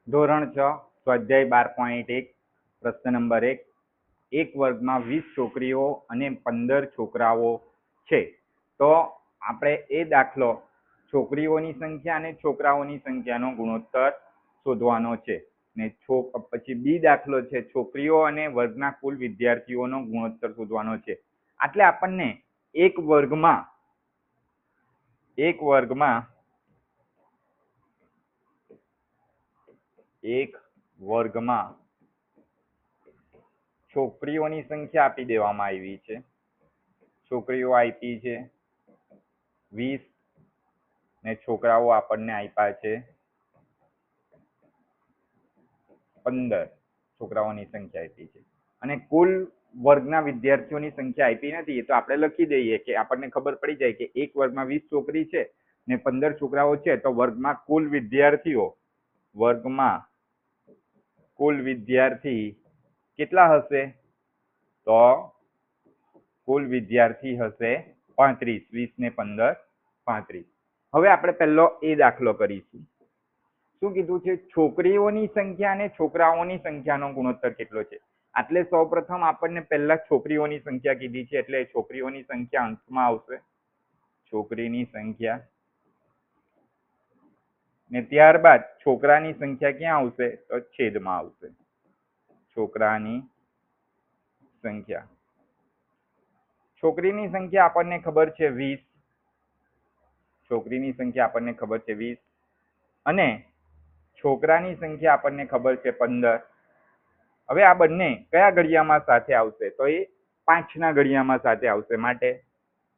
ધોરણ 6 સ્વાધ્યાય 12.1 પ્રશ્ન નંબર 1 એક વર્ગમાં 20 છોકરીઓ અને 15 છોકરાઓ છે તો આપણે એ દાખલો છોકરીઓની સંખ્યા અને છોકરાઓની સંખ્યાનો ગુણોત્તર શોધવાનો છે ને પછી બી દાખલો છે છોકરીઓ અને વર્ગના કુલ વિદ્યાર્થીઓનો ગુણોત્તર શોધવાનો છે. એટલે આપણને એક વર્ગમાં છોકરીઓની સંખ્યા આપી દેવામાં આવી છે. છોકરીઓ આપી છે 20 ને છોકરાઓ આપણને આપ્યા છે 15. છોકરાઓની સંખ્યા આપી છે અને કુલ વર્ગના વિદ્યાર્થીઓની સંખ્યા આપી નથી. તો આપણે લખી દઈએ કે આપણને ખબર પડી જાય કે એક વર્ગમાં 20 છોકરી છે ને 15 છોકરાઓ છે તો વર્ગમાં કુલ વિદ્યાર્થી કેટલા હશે? તો કુલ વિદ્યાર્થી હશે 35. 20 ને 15 35. હવે આપણે પહેલો એ દાખલો કરીશું. શું કીધું છે? છોકરીઓની સંખ્યા અને છોકરાઓની સંખ્યાનો ગુણોત્તર કેટલો છે? એટલે સૌપ્રથમ આપણને પહેલા છોકરીઓની સંખ્યા કીધી છે એટલે છોકરીઓની સંખ્યા અંશમાં આવશે. છોકરીની સંખ્યા ને ત્યારબાદ છોકરાની સંખ્યા ક્યાં આવશે? તો છેદમાં આવશે. છોકરાની સંખ્યા. છોકરીની સંખ્યા આપણને ખબર છે 20. છોકરીની સંખ્યા આપણને ખબર છે 20 અને છોકરાની સંખ્યા આપણને ખબર છે 15. હવે આ બંને કયા ઘડિયામાં સાથે આવશે? તો એ 5ના ઘડિયામાં સાથે આવશે. માટે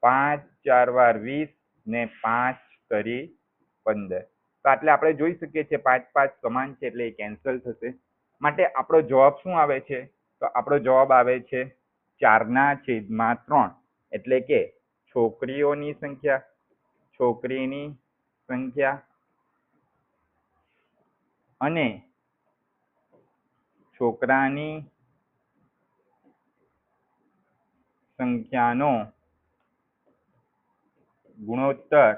5 4 વાર 20 ને 5 તરી 15. તો એટલે આપણે જોઈ શકીએ છીએ 5 5 સમાન છે એટલે એ કેન્સલ થશે. માટે આપણો જવાબ શું આવે છે? તો આપણો જવાબ આવે છે 4/3. એટલે કે છોકરીની સંખ્યા અને છોકરાની સંખ્યાનો ગુણોત્તર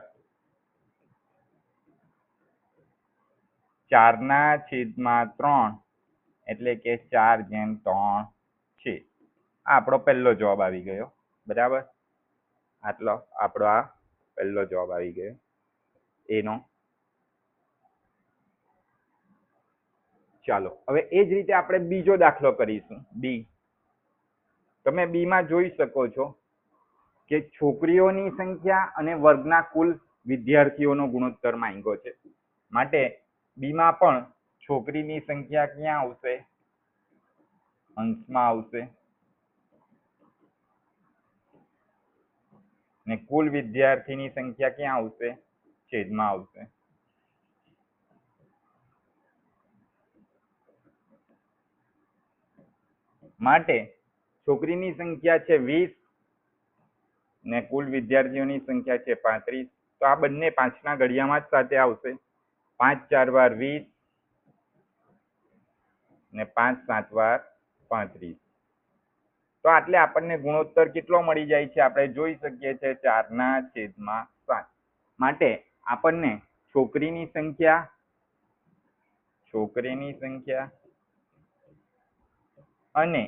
4/3 એટલે કે 4/3 છે. આ આપણો પહેલો જવાબ આવી ગયો. બરાબર, આટલો આપણો આ પહેલો જવાબ આવી ગયો એનો. ચાલો હવે એ જ રીતે આપણે બીજો દાખલો કરીશું. બી. તમે બીમાં જોઈ શકો છો કે છોકરીઓની સંખ્યા અને વર્ગના કુલ વિદ્યાર્થીઓનો ગુણોત્તર માંગ્યો છે. માટે બીમાં પણ છોકરીની સંખ્યા ક્યાં આવશે? અંશમાં આવશે ને કુલ વિદ્યાર્થીની સંખ્યા ક્યાં આવશે? છેદમાં આવશે. માટે છોકરીની સંખ્યા છે 20 ને કુલ વિદ્યાર્થીઓની સંખ્યા છે 35. તો આ બંને 5ના ઘડિયામાં જ સાથે આવશે. 5 4 વાર 20 ને 5 7 વાર 35. તો એટલે આપણને ગુણોત્તર કેટલો મળી જાય છે? આપણે જોઈ શકીએ છીએ 4/7. માટે આપણને છોકરીની સંખ્યા અને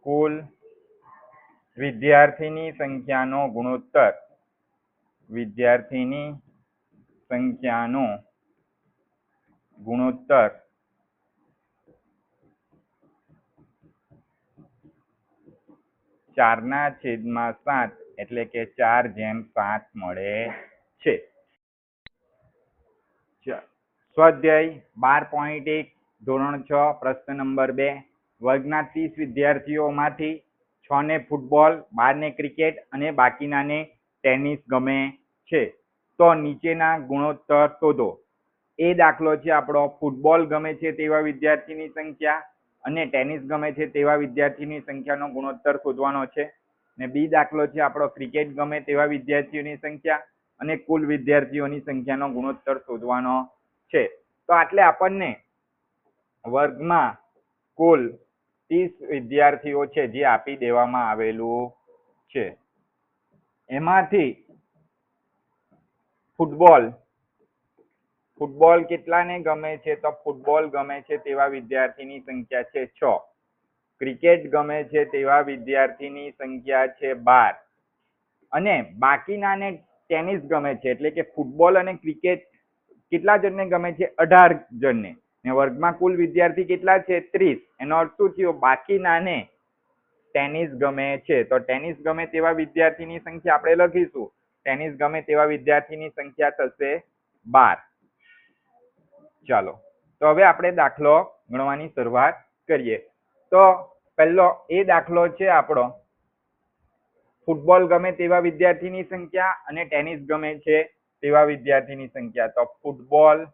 કુલ વિદ્યાર્થીની સંખ્યાનો ગુણોત્તર 4/7 એટલે કે 4/7 મળે છે. સ્વાધ્યાય 12.1 ધોરણ 6 પ્રશ્ન નંબર 2 વર્ગના 30 વિદ્યાર્થીઓમાંથી 6 ને ફૂટબોલ, 12 ને ક્રિકેટ અને બાકીનાને ટેનિસ ગમે છે તો નીચેના ગુણોત્તર શોધો. એ દાખલો છે આપણો ફૂટબોલ ગમે છે તેવા વિદ્યાર્થીની સંખ્યા અને ટેનિસ ગમે છે તેવા વિદ્યાર્થીની સંખ્યાનો ગુણોત્તર શોધવાનો છે. ને બી દાખલો છે આપણો ક્રિકેટ ગમે તેવા વિદ્યાર્થીઓની સંખ્યા અને કુલ વિદ્યાર્થીઓની સંખ્યાનો ગુણોત્તર શોધવાનો છે. તો એટલે આપણને વર્ગમાં કુલ 30 વિદ્યાર્થીઓ છે જે આપી દેવામાં આવેલું છે. એમાંથી ફૂટબોલ ફૂટબોલ કેટલાને ગમે છે? તો ફૂટબોલ ગમે છે તેવા વિદ્યાર્થીની સંખ્યા છે 6. ક્રિકેટ ગમે છે તેવા વિદ્યાર્થીની સંખ્યા છે 12. અને બાકીનાને ટેનિસ ગમે છે, એટલે કે ફૂટબોલ અને ક્રિકેટ કેટલા જણને ગમે છે? 18 જણને. ને વર્ગમાં કુલ વિદ્યાર્થી કેટલા છે? 30. એનો અર્થ શું થયો? બાકીનાને ટેનિસ ગમે છે. તો ટેનિસ ગમે તેવા વિદ્યાર્થીની સંખ્યા આપણે લખીશું. ટેનિસ ગમે તેવા વિદ્યાર્થીની સંખ્યા થશે 12. ચાલો, તો હવે આપણે દાખલો ગણવાની શરૂઆત કરીએ. તો પહેલો એ દાખલો છે આપણો, ફૂટબોલ ગમે તેવા વિદ્યાર્થીની સંખ્યા અને ટેનિસ ગમે છે તેવા વિદ્યાર્થીની સંખ્યા. તો ફૂટબોલ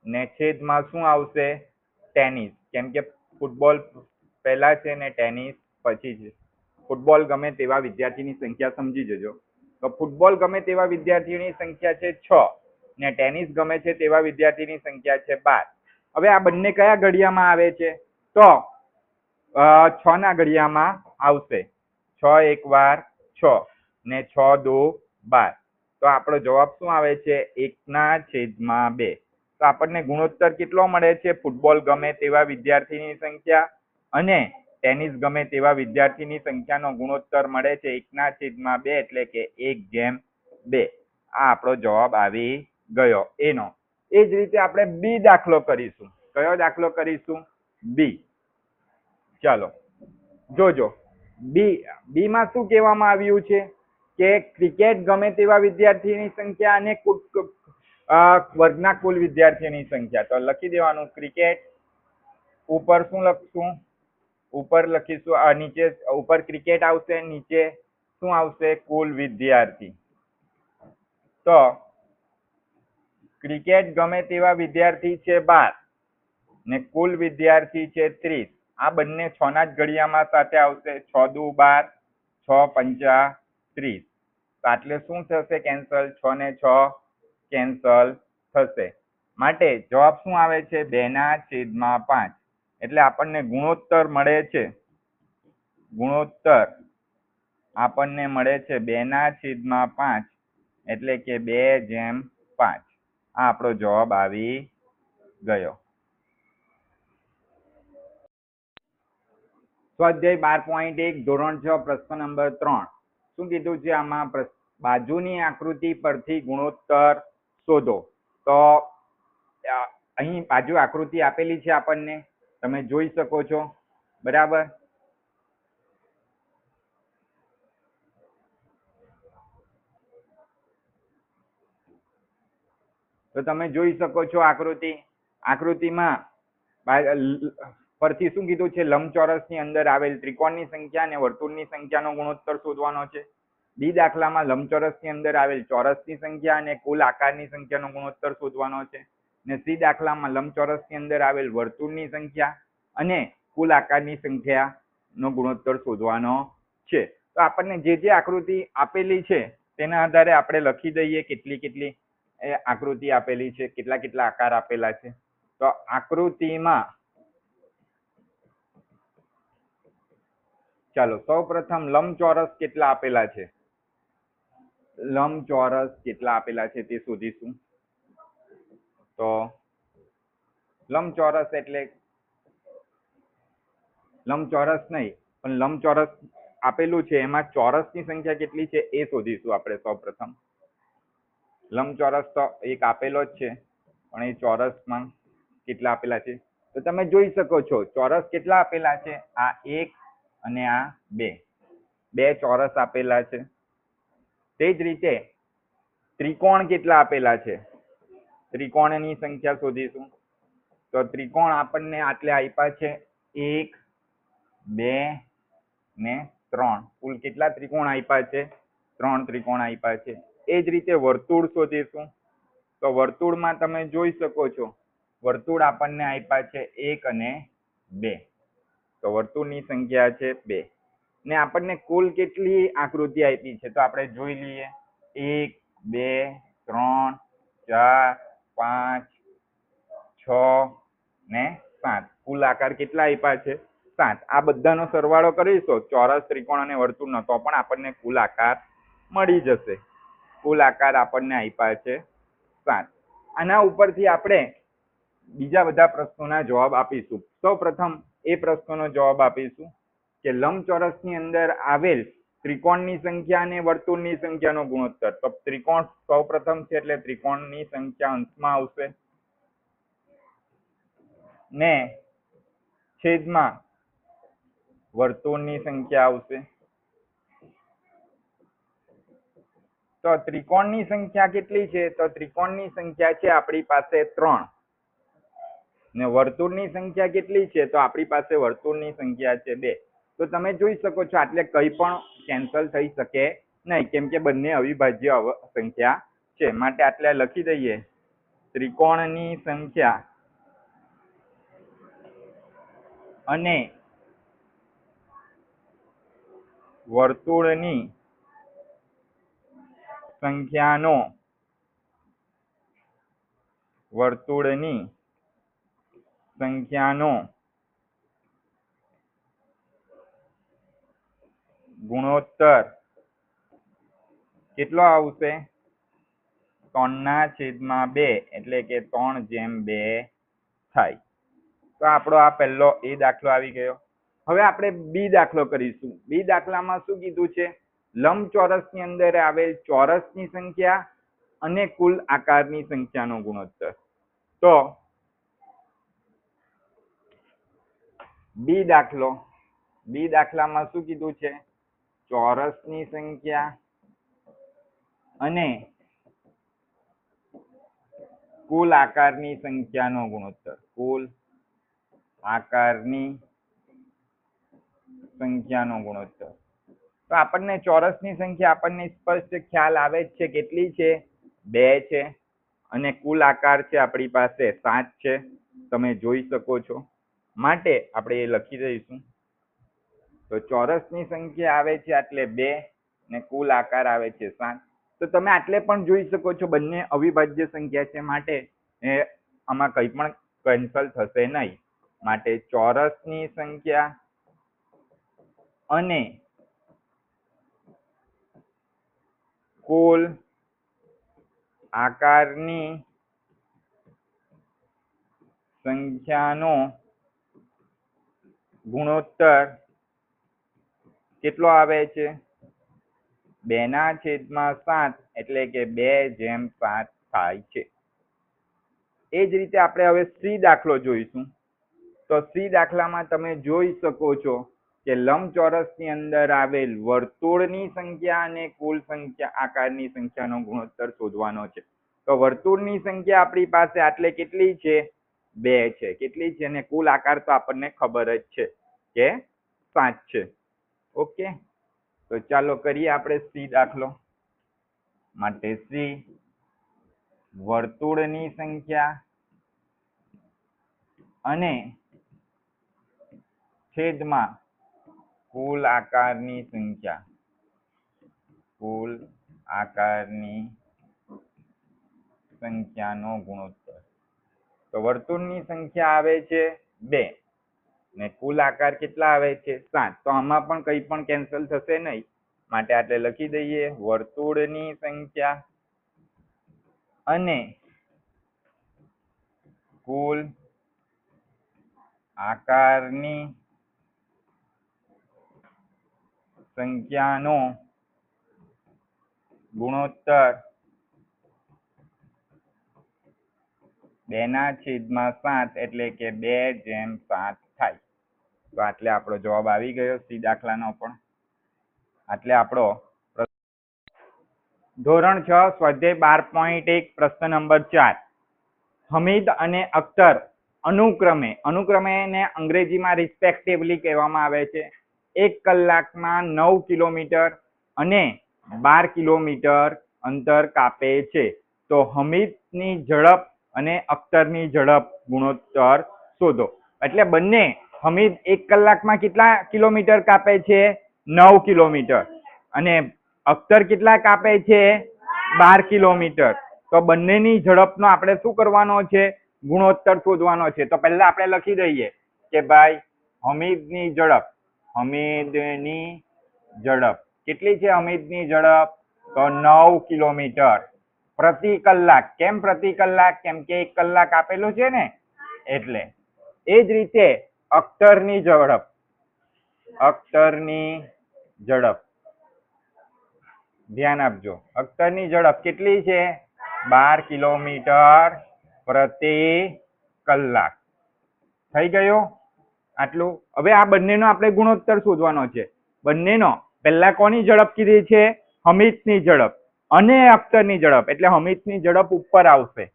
ને છેદમાં શું આવશે? ટેનિસ. કેમ કે ફૂટબોલ પહેલા છે ને ટેનિસ પછી છે. ફૂટબોલ ગમે તેવા વિદ્યાર્થીની સંખ્યા સમજી જજો. તો ફૂટબોલ ગમે તેવા વિદ્યાર્થીની સંખ્યા છે 6 ને ટેનિસ ગમે છે તેવા વિદ્યાર્થીની સંખ્યા છે 12. હવે આ બંને કયા ઘડિયામાં આવે છે? તો 6 ના ઘડિયામાં આવશે. 6 એક વાર 6 ને 6 દુ 12. તો આપણો જવાબ શું આવે છે? 1/2. તો આપણને ગુણોત્તર કેટલો મળે છે? ફૂટબોલ ગમે તેવા વિદ્યાર્થીની સંખ્યા અને ટેનિસ ગમે તેવા વિદ્યાર્થીની સંખ્યાનો ગુણોત્તર મળે છે 1/2, એટલે કે 1/2. આ આપણો જવાબ આવી ગયો એનો. એ જ રીતે આપણે બી દાખલો કરીશું. કયો દાખલો કરીશું? બી. ચાલો જોજો. બી માં શું કહેવામાં આવ્યું છે કે ક્રિકેટ ગમે તેવા વિદ્યાર્થીની સંખ્યા અને વર્ગના કુલ વિદ્યાર્થીઓની સંખ્યા. તો લખી દેવાનું ક્રિકેટ. ઉપર શું લખશું? ઉપર લખીશું નીચે ઉપર ક્રિકેટ આવશે, નીચે શું આવશે? કુલ વિદ્યાર્થી. તો ક્રિકેટ ગમે તેવા વિદ્યાર્થી છે 12 ને કુલ વિદ્યાર્થી છે 30. આ બંને 6 ના જ ઘડિયામાં સાથે આવશે. 6 દુ 12, 6 પંચા 30. તો આટલે શું થશે? કેન્સલ. 6 ને 6 કેન્સલ થશે. માટે જવાબ શું આવે છે? 2/5. એટલે આપણને ગુણોત્તર મળે છે, ગુણોત્તર આપણને મળે છે 2/5, એટલે કે 2/5. આ આપણો જવાબ આવી ગયો. સ્વાધ્યાય 12.1 ધોરણ 6 પ્રશ્ન નંબર 3. શું કીધું છે આમાં? બાજુની આકૃતિ પરથી ગુણોત્તર શોધો. તો અહીં બાજુ આકૃતિ આપેલી છે આપણને, તમે જોઈ શકો છો, બરાબર? તો તમે જોઈ શકો છો આકૃતિમાં પરથી શું કીધું છે? લંબચોરસની અંદર આવેલ ત્રિકોણની સંખ્યા અને વર્તુળની સંખ્યાનો ગુણોત્તર શોધવાનો છે. બી દાખલામાં લંબચોરસની અંદર આવેલ ચોરસની સંખ્યા અને કુલ આકારની સંખ્યાનો ગુણોત્તર શોધવાનો છે. ને સી દાખલામાં લંબચોરસની અંદર આવેલ વર્તુળની સંખ્યા અને કુલ આકારની સંખ્યાનો ગુણોત્તર શોધવાનો છે. તો આપણને જે જે આકૃતિ આપેલી છે તેના આધારે આપણે લખી દઈએ કેટલી કેટલી આકૃતિ આપેલી છે, કેટલા કેટલા આકાર આપેલા છે. તો આકૃતિમાં ચાલો સૌપ્રથમ લંબચોરસ કેટલા આપેલા છે? લંબચોરસ કેટલા આપેલા છે તે શોધીશું. તો લંબચોરસ એટલે લંબચોરસ નહીં પણ લંબચોરસ આપેલું છે, એમાં ચોરસની સંખ્યા કેટલી છે એ શોધીશું આપણે સૌપ્રથમ. લંબચોરસ તો એક આપેલો જ છે, પણ એ ચોરસમાં કેટલા આપેલા છે તો તમે જોઈ શકો છો. ચોરસ કેટલા આપેલા છે? આ 1 અને આ 2. 2 ચોરસ આપેલા છે. તે જ રીતે ત્રિકોણ કેટલા આપેલા છે? ત્રિકોણની સંખ્યા શોધીશું. તો ત્રિકોણ આપણને આટલે આપ્યા છે 1, 2 ને 3. કુલ કેટલા ત્રિકોણ આપ્યા છે? 3 ત્રિકોણ આપ્યા છે. એ જ રીતે વર્તુળ શોધીશું. તો વર્તુળમાં તમે જોઈ શકો છો, વર્તુળ આપણને આપ્યા છે 1 અને 2. તો વર્તુળની સંખ્યા છે 2. ને આપણને કુલ કેટલી આકૃતિ આપી છે તો આપણે જોઈ લઈએ. 1, 2, 3, 4, 5, 6 ને 7. કુલ આકાર કેટલા આપ્યા છે? 7. આ બધાનો સરવાળો કરીશું ચોરસ, ત્રિકોણ અને વર્તુળનો, તો પણ આપણને કુલ આકાર મળી જશે. કુલ આકાર આપણને આપ્યા છે 7. આના ઉપરથી આપણે બીજા બધા પ્રશ્નોના જવાબ આપીશું. સૌપ્રથમ એ પ્રશ્નનો જવાબ આપીશું કે લંબચોરસની અંદર આવેલ ત્રિકોણની સંખ્યા અને વર્તુળની સંખ્યાનો ગુણોત્તર. તો ત્રિકોણ સૌપ્રથમ છે એટલે ત્રિકોણની સંખ્યા અંશમાં આવશે ને છેદમાં વર્તુળની સંખ્યા આવશે. તો ત્રિકોણની સંખ્યા કેટલી છે? તો ત્રિકોણની સંખ્યા છે આપણી પાસે 3 ને વર્તુળની સંખ્યા કેટલી છે? તો આપણી પાસે વર્તુળની સંખ્યા છે 2. તો તમે જોઈ શકો છો આટલે કંઈ પણ કેન્સલ થઈ શકે નહીં, કેમ કે બંને અવિભાજ્ય સંખ્યા છે. માટે આટલે લખી દઈએ ત્રિકોણની સંખ્યા અને વર્તુળની સંખ્યાનો ગુણોત્તર કેટલો આવશે? 3/2 એટલે કે 3/2 થાય. તો આપણો આ પહેલો એ દાખલો આવી ગયો. હવે આપણે બી દાખલો કરીશું. બી દાખલામાં શું કીધું છે? લંબચોરસની અંદર આવેલ ચોરસની સંખ્યા અને કુલ આકારની સંખ્યાનો ગુણોત્તર. તો બી દાખલામાં શું કીધું છે? ચોરસની સંખ્યા અને કુલ આકારની સંખ્યાનો ગુણોત્તર. તો આપણને ચોરસની સંખ્યા આપણને સ્પષ્ટ ખ્યાલ આવે જ છે. કેટલી છે? 2 છે. અને કુલ આકાર છે આપણી પાસે 7 છે. તમે જોઈ શકો છો. માટે આપણે એ લખી દઈશું. તો ચોરસની સંખ્યા આવે છે એટલે 2 ને કુલ આકાર આવે છે 7. તો તમે આટલે પણ જોઈ શકો છો બંને અવિભાજ્ય સંખ્યા છે. માટે આમાં કંઈ પણ કેન્સલ થશે નહીં. માટે ચોરસની સંખ્યા અને કુલ આકારની સંખ્યાનો ગુણોત્તર કેટલો આવે છે? 2/7 એટલે કે 2/7 થાય છે. એ જ રીતે આપણે હવે સી દાખલો જોઈશું. તો સી દાખલામાં તમે જોઈ શકો છો કે લંબચોરસની અંદર આવેલ વર્તુળની સંખ્યા અને કુલ આકારની સંખ્યાનો ગુણોત્તર શોધવાનો છે. તો વર્તુળની સંખ્યા આપણી પાસે આટલે કેટલી છે? 2 છે. કેટલી છે? અને કુલ આકાર તો આપણને ખબર જ છે કે 7 છે. ઓકે, તો ચાલો કરીએ આપણે સી દાખલો. માટે સી વર્તુળની સંખ્યા અને છેદમાં કુલ આકારની સંખ્યાનો ગુણોત્તર. તો વર્તુળની સંખ્યા આવે છે 2 ને કુલ આકાર કેટલા આવે છે? 7. તો આમાં પણ કંઈ પણ કેન્સલ થશે નહીં. માટે આપણે લખી દઈએ વર્તુળની સંખ્યા અને કુલ આકારની સંખ્યાનો ગુણોત્તર 2/7 એટલે કે 2/7 થાય. તો આટલે આપણો જવાબ આવી ગયો સી દાખલાનો પણ. આટલે આપણો ધોરણ 6 સ્વાધ્યાય 12.1 પ્રશ્ન નંબર 4. હમીદ અને અખ્તર અનુક્રમે ને અંગ્રેજીમાં રિસ્પેક્ટિવલી કહેવામાં આવે છે. 1 કલાકમાં 9 કિલોમીટર અને 12 કિલોમીટર અંતર કાપે છે. તો હમીદની ઝડપ અને અખ્તરની ઝડપ ગુણોત્તર શોધો. એટલે બંને હમીદ 1 કલાકમાં કેટલા કિલોમીટર કાપે છે? 9 કિલોમીટર. અને અખ્તર કેટલા કાપે છે? 12 કિલોમીટર. તો બંનેની ઝડપનો આપણે શું કરવાનો છે? ગુણોત્તર શોધવાનો છે. તો પહેલા આપણે લખી દઈએ કે ભાઈ હમીદની ઝડપ કેટલી છે? હમીદની ઝડપ તો 9 કિલોમીટર પ્રતિ કલાક. કેમ પ્રતિ કલાક? કેમ કે 1 કલાક આપેલું છે ને એટલે. એ જ રીતે અખ્તરની ઝડપ, અખ્તરની ઝડપ ધ્યાન આપજો. અખ્તરની ઝડપ કેટલી છે? 12 કિલોમીટર પ્રતિ કલાક. થઈ ગયું આટલું. હવે આ બંનેનો આપણે ગુણોત્તર શોધવાનો છે. બંનેનો પહેલા કોની ઝડપ કીધી છે? હમીદની ઝડપ અને અખ્તરની ઝડપ. એટલે હમીદની ઝડપ ઉપર આવશે.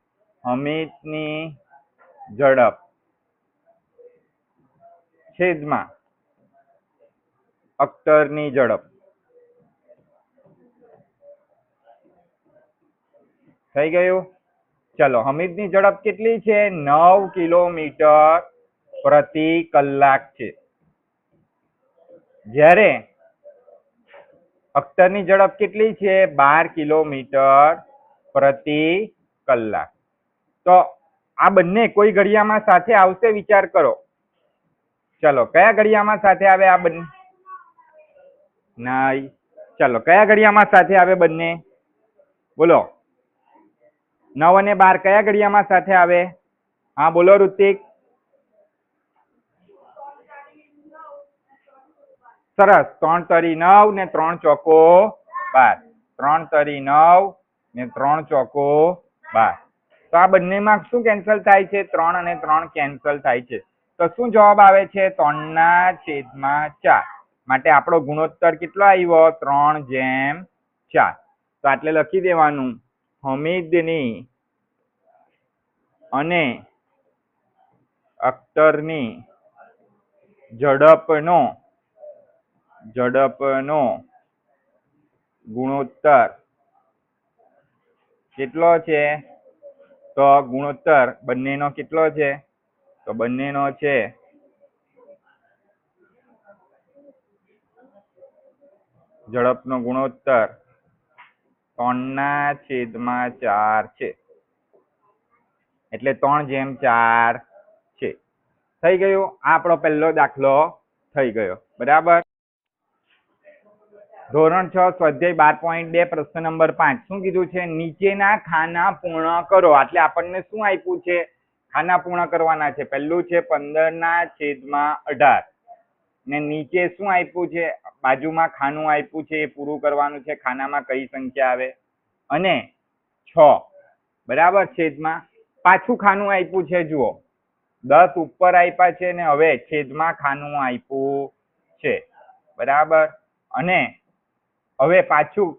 હમીદની ઝડપ છેદમાં અખ્તરની ઝડપ. થઈ ગયું? ચલો, હમીદની ઝડપ કેટલી છે? 9 કિલોમીટર પ્રતિ કલાક છે. જ્યારે અખ્તરની ઝડપ કેટલી છે? 12 કિલોમીટર પ્રતિ કલાક. તો આ બંને કોઈ ઘડિયામાં સાથે આવશે? વિચાર કરો. ચલો, કયા ઘડિયામાં સાથે આવે આ બંને? નહીં. ચલો, કયા ઘડિયામાં સાથે આવે બંને? બોલો. 9 અને 12 કયા ઘડિયામાં સાથે આવે? હા બોલો ઋતિક. સરસ. 3 તરી 9 ને 3 ચોકો 12. 3 તરી 9 ને 3 ચોકો 12. તો આ બંનેમાં શું કેન્સલ થાય છે? 3 અને 3 કેન્સલ થાય છે. તો શું જવાબ આવે છે? 3/4. માટે આપણો ગુણોત્તર કેટલો આવ્યો? 3/4. તો આટલે લખી દેવાનું હમીદની અને અખ્તરની ઝડપનો ગુણોત્તર કેટલો છે? તો ગુણોત્તર બંનેનો કેટલો છે? તો બંનેનો છે ઝડપનો ગુણોત્તર 3/4 છે. એટલે 3/4 છે. થઈ ગયું? આ આપણો પહેલો દાખલો થઈ ગયો. બરાબર. ધોરણ 6 સ્વાધ્યાય 12.2 પ્રશ્ન નંબર 5 શું કીધું છે? નીચેના ખાના પૂર્ણ કરો. એટલે આપણને શું આપ્યું છે? ખાના પૂર્ણ કરવાના છે. પહેલું છે 15/18 ને નીચે શું આપ્યું છે? બાજુમાં ખાનું આપ્યું છે, એ પૂરું કરવાનું છે. ખાનામાં કઈ સંખ્યા આવે? અને 6. બરાબર. છેદમાં પાછું ખાનું આપ્યું છે. જુઓ, 10 ઉપર આપ્યા છે ને હવે છેદમાં ખાનું આપ્યું છે. બરાબર. અને હવે પાછું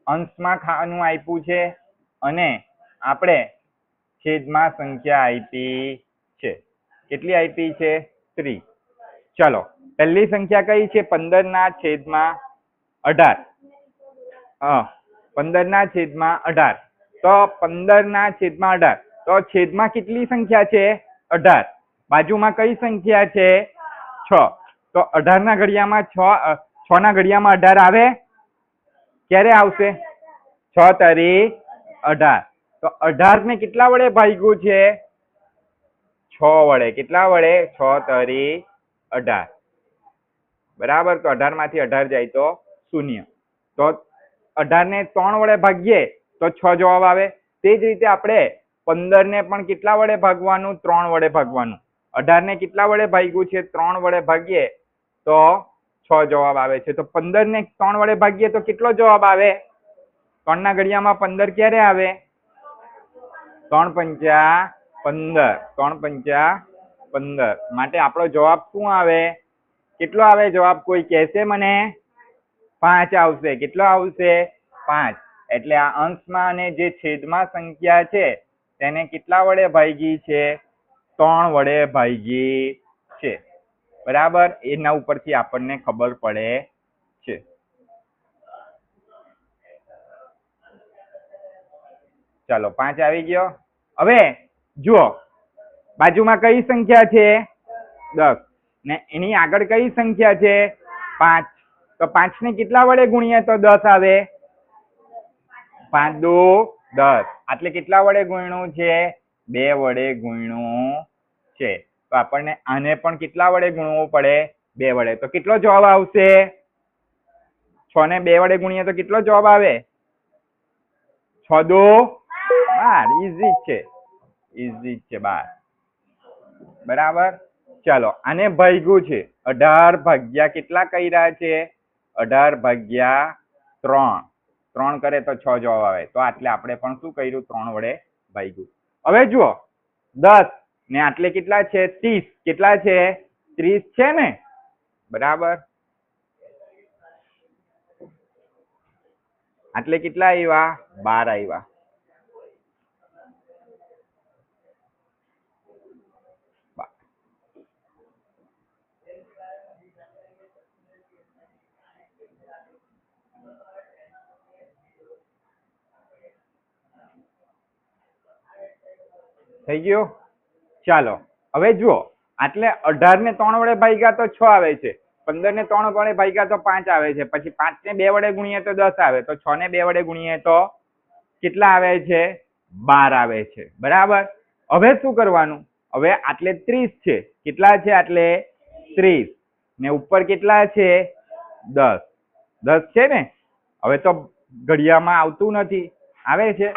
અંશમાં ખાનું આપ્યું છે અને આપણે છેદમાં સંખ્યા આપી છે. કેટલી આપી છે? 3. ચલો, પહેલી સંખ્યા કઈ છે? 15/18. 15/18. તો 15/18. તો છેદમાં કેટલી સંખ્યા છે? 18. બાજુમાં કઈ સંખ્યા છે? 6. તો 18 ના ઘડિયામાં 6 ના ઘડિયામાં 18 આવે? ક્યારે આવશે? 6 તરી 18. તો 18 ને કેટલા વડે ભાગ્યું છે? 6 વડે. કેટલા વડે? 6 તરી 18. બરાબર. તો 18 માંથી 18 જાય તો 0. તો 18 ને 3 વડે ભાગીએ તો 6 જવાબ આવે. તે જ રીતે આપણે 15 ને પણ કેટલા વડે ભાગવાનું? 3 વડે ભાગવાનું. 18 ને કેટલા વડે ભાગ્યું છે? 3 વડે ભાગીએ તો 6 જવાબ આવે છે. તો 15 ને 3 વડે ભાગીએ તો કેટલો જવાબ આવે? 3 ના ઘડિયામાં 15 ક્યારે આવે? 3×5 15. 3×5 15. માટે આપણો જવાબ શું આવે? કેટલો આવે જવાબ? કોઈ કહેશે મને? 5 આવશે. કેટલો આવશે? 5. એટલે આ અંશમાં અને જે છેદમાં સંખ્યા છે તેને કેટલા વડે ભાગી છે? 3 વડે ભાગી છે. બરાબર. એના ઉપરથી આપણને ખબર પડે છે. ચાલો, 5 આવી ગયો. હવે જુઓ, બાજુમાં કઈ સંખ્યા છે? 10 ને એની આગળ કઈ સંખ્યા છે? 5. તો 5 ને કેટલા વડે ગુણીએ તો 10 આવે? 5 દુ 10. એટલે કેટલા વડે ગુણ્યું છે? 2 વડે ગુણ્યું છે. તો આપણને આને પણ કેટલા વડે ગુણવું પડે? 2 વડે. તો કેટલો જવાબ આવશે? 6 ને 2 વડે ગુણીએ તો કેટલો જવાબ આવે? 6 દો 12, ઈઝી છે, ઈઝી છે 12. બરાબર. ચાલો આને ભાગ્યું છે 18 ભાગ્યા કેટલા કર્યા છે? 18 ભાગ્યા 3. 3 કરે તો 6 જવાબ આવે, તો આટલે આપણે પણ શું કર્યું? 3 વડે ભાગ્યું. હવે જુઓ 10 ને આટલે કેટલા છે? 30. કેટલા છે? 30 છે ને? બરાબર. આટલે કેટલા આવ્યા? 12 આવ્યા. થઈ ગયું? ચાલો હવે જુઓ આટલે 18 ને 3 વડે ભાગ્યા તો 6 આવે છે, 15 ને 3 વડે ભાગ્યા તો 5 આવે છે, પછી 5 ને 2 વડે ગુણીએ તો 10 આવે, તો 6 ને 2 વડે ગુણીએ તો કેટલા આવે છે? 12 આવે છે. બરાબર. હવે શું કરવાનું? હવે આટલે 30 છે. કેટલા છે આટલે? 30 ને ઉપર કેટલા છે? 10. 10 છે ને? હવે તો ઘડિયામાં આવતું નથી, આવે છે.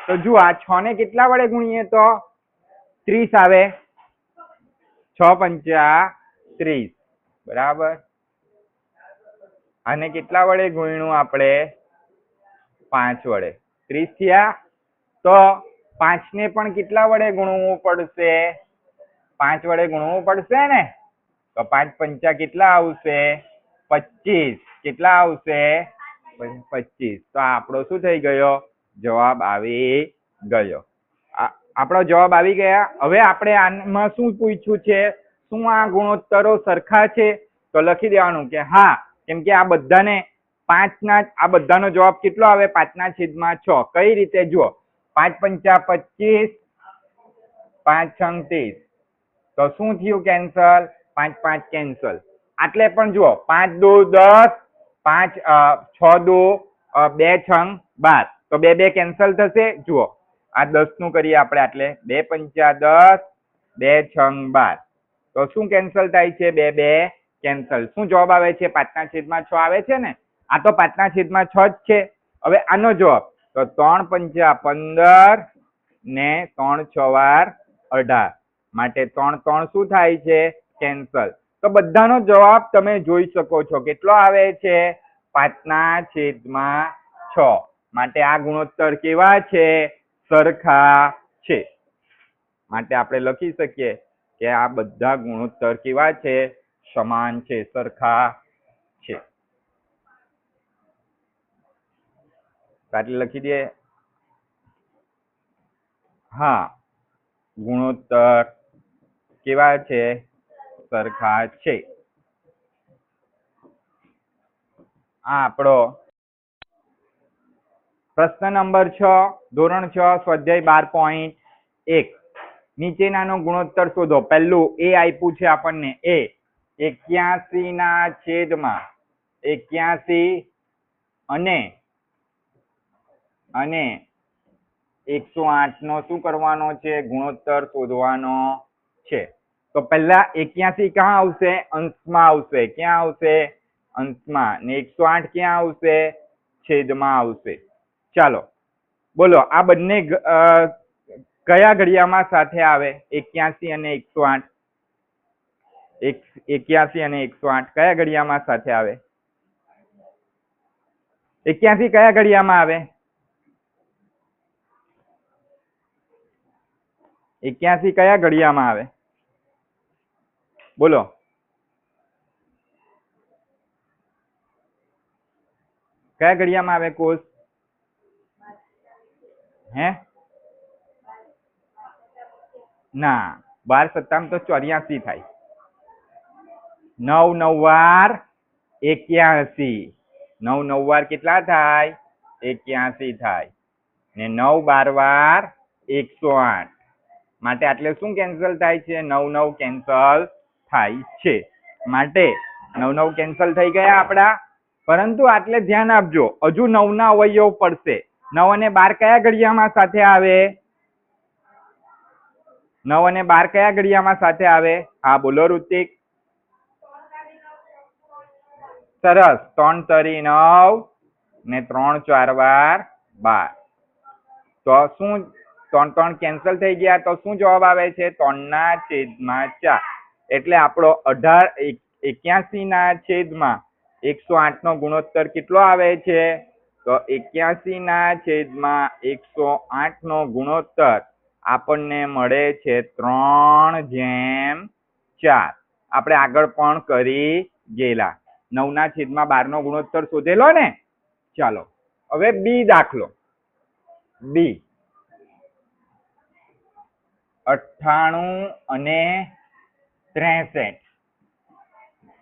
તો જુઓ આ 6 ને કેટલા વડે ગુણીએ તો 30 આવે? 6 પંચા 30. બરાબર. આને કેટલા વડે ગુણ્યું આપણે? 5 વડે. 30 થયા. તો 5 ને પણ કેટલા વડે ગુણવું પડશે? 5 વડે ગુણવું પડશે ને? તો 5 પંચા કેટલા આવશે? 25. કેટલા આવશે? 25. તો આપણો શું થઈ ગયો? જવાબ આવી ગયો. આપણો જવાબ આવી ગયા. હવે આપણે આમાં શું પૂછ્યું છે? શું આ ગુણોત્તરો સરખા છે? તો લખી દેવાનું કે હા, કેમ કે આ બધાને 5 ના આ બધાનો જવાબ કેટલો આવે? 5/6. કઈ રીતે? જુઓ 5 પંચા 25, 5 છંગ 30. તો શું થયું? કેન્સલ. 5 5 કેન્સલ. આટલે પણ જુઓ 5 દો 10, 5 6 દો 2 છંગ 12. તો 2 2 કેન્સલ થશે. જુઓ આ 10 નું કરીએ આપણે. આટલે 2 પંચા 10, 2 છંગ 12. તો શું કેન્સલ થાય છે? 2 2 કેન્સલ. શું જવાબ આવે છે? 5/6 આવે છે ને? આ તો 5/6 જ છે. હવે આનો જવાબ તો 3 પંચા 15 ને 3 6 વાર 18. માટે 3 3 શું થાય છે? કેન્સલ. તો બધાનો જવાબ તમે જોઈ શકો છો કેટલો આવે છે? 5/6. માટે આ ગુણોત્તર કેવા છે? સરખા છે. માટે આપણે લખી શકીએ કે આ બધા ગુણોત્તર કેવા છે? સમાન છે, સરખા છે. એટલે લખી દઈએ હા, ગુણોત્તર કેવા છે? સરખા છે. આ આપણો પ્રશ્ન નંબર 6, ધોરણ 6, સ્વાધ્યાય 12.1. નીચેનાનો ગુણોત્તર શોધો. પહેલું એ આપ્યું છે આપણને. એ 81 ના છેદમાં 81 અને 108 નો શું કરવાનો છે? ગુણોત્તર શોધવાનો છે. તો પહેલા 81 ક્યાં આવશે? અંશમાં આવશે. ક્યાં આવશે? અંશમાં. ને 108 ક્યાં આવશે? છેદમાં આવશે. ચાલો બોલો આ બંને કયા ઘડિયામાં સાથે આવે? 81 અને 108. 81 અને 108 કયા ઘડિયામાં સાથે આવે? 81 કયા ઘડિયામાં આવે? 81 કયા ઘડિયામાં આવે? બોલો. કયા ઘડિયામાં આવે કોષ? હે? ના, 12 સત્તામ તો 84 થાય. 9 9 વાર 81. 9 9 વાર કેટલા થાય? 81 થાય. ને 9 12 વાર 108. માટે આટલે શું કેન્સલ થાય છે? 9 9 કેન્સલ થાય છે. માટે 9 9 કેન્સલ થઈ ગયા આપડા. પરંતુ આટલે ધ્યાન આપજો, હજુ 9 ના અવયવ પડશે. 9 અને 12 કયા ઘડિયામાં સાથે આવે? 9 અને 12 કયા ઘડિયામાં સાથે આવે? હા બોલો ઋતિક. સરસ. 3 તરી 9 ને 3 4 વાર 12. તો શું 3 3 કેન્સલ થઈ ગયા, તો શું જવાબ આવે છે? 3/4. એટલે આપણો 81/108 નો ગુણોત્તર કેટલો આવે છે? તો 81/108 નો ગુણોત્તર આપણને મળે છે 3/4. આપણે આગળ પણ કરી ગયેલા 9/12 નો ગુણોત્તર શોધેલો ને. ચાલો હવે બી દાખલો. બી 98 અને 63.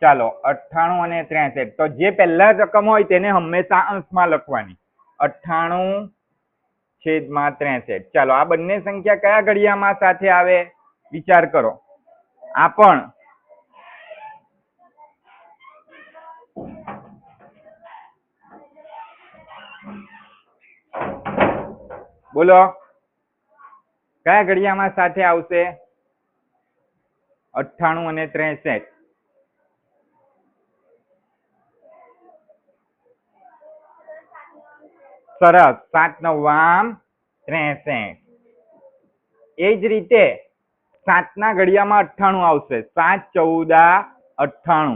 ચાલો 98 અને 63. તો જે પહેલા રકમ હોય તેને હંમેશા અંશમાં લખવાની. 98/63. ચાલો આ બંને સંખ્યા કયા ઘડિયામાં સાથે આવે વિચાર કરો. આ પણ બોલો કયા ઘડિયામાં સાથે આવશે? 98 અને 63. સરસ, 7×9 = 63. એ જ રીતે 7 ના ઘડિયામાં 98 આવશે. 7×14 = 98.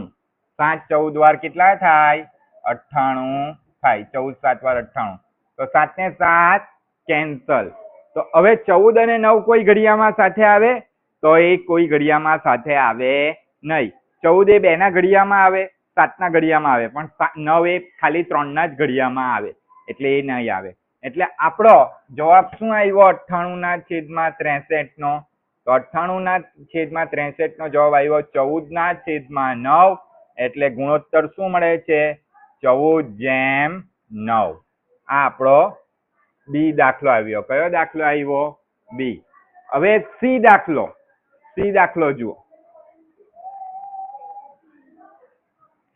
7 14 વાર કેટલા થાય? 98 થાય. 14 7 વાર 98. તો 7 ને 7 કેન્સલ. તો હવે 14 અને 9 કોઈ ઘડિયામાં સાથે આવે? તો એ કોઈ ઘડિયામાં સાથે આવે નહીં. 14 એ 2 ના ઘડિયામાં આવે, 7 ના ઘડિયામાં આવે, પણ 9 એ ખાલી 3 ના જ ઘડિયામાં આવે, એટલે એ નહીં આવે. એટલે આપણો જવાબ શું આવ્યો 98/63 નો? તો 98/63 નો જવાબ આવ્યો 14/9. એટલે ગુણોત્તર શું મળે છે? 14/9. આ આપણો બી દાખલો આવ્યો. કયો દાખલો આવ્યો? બી. હવે સી દાખલો. સી દાખલો જુઓ.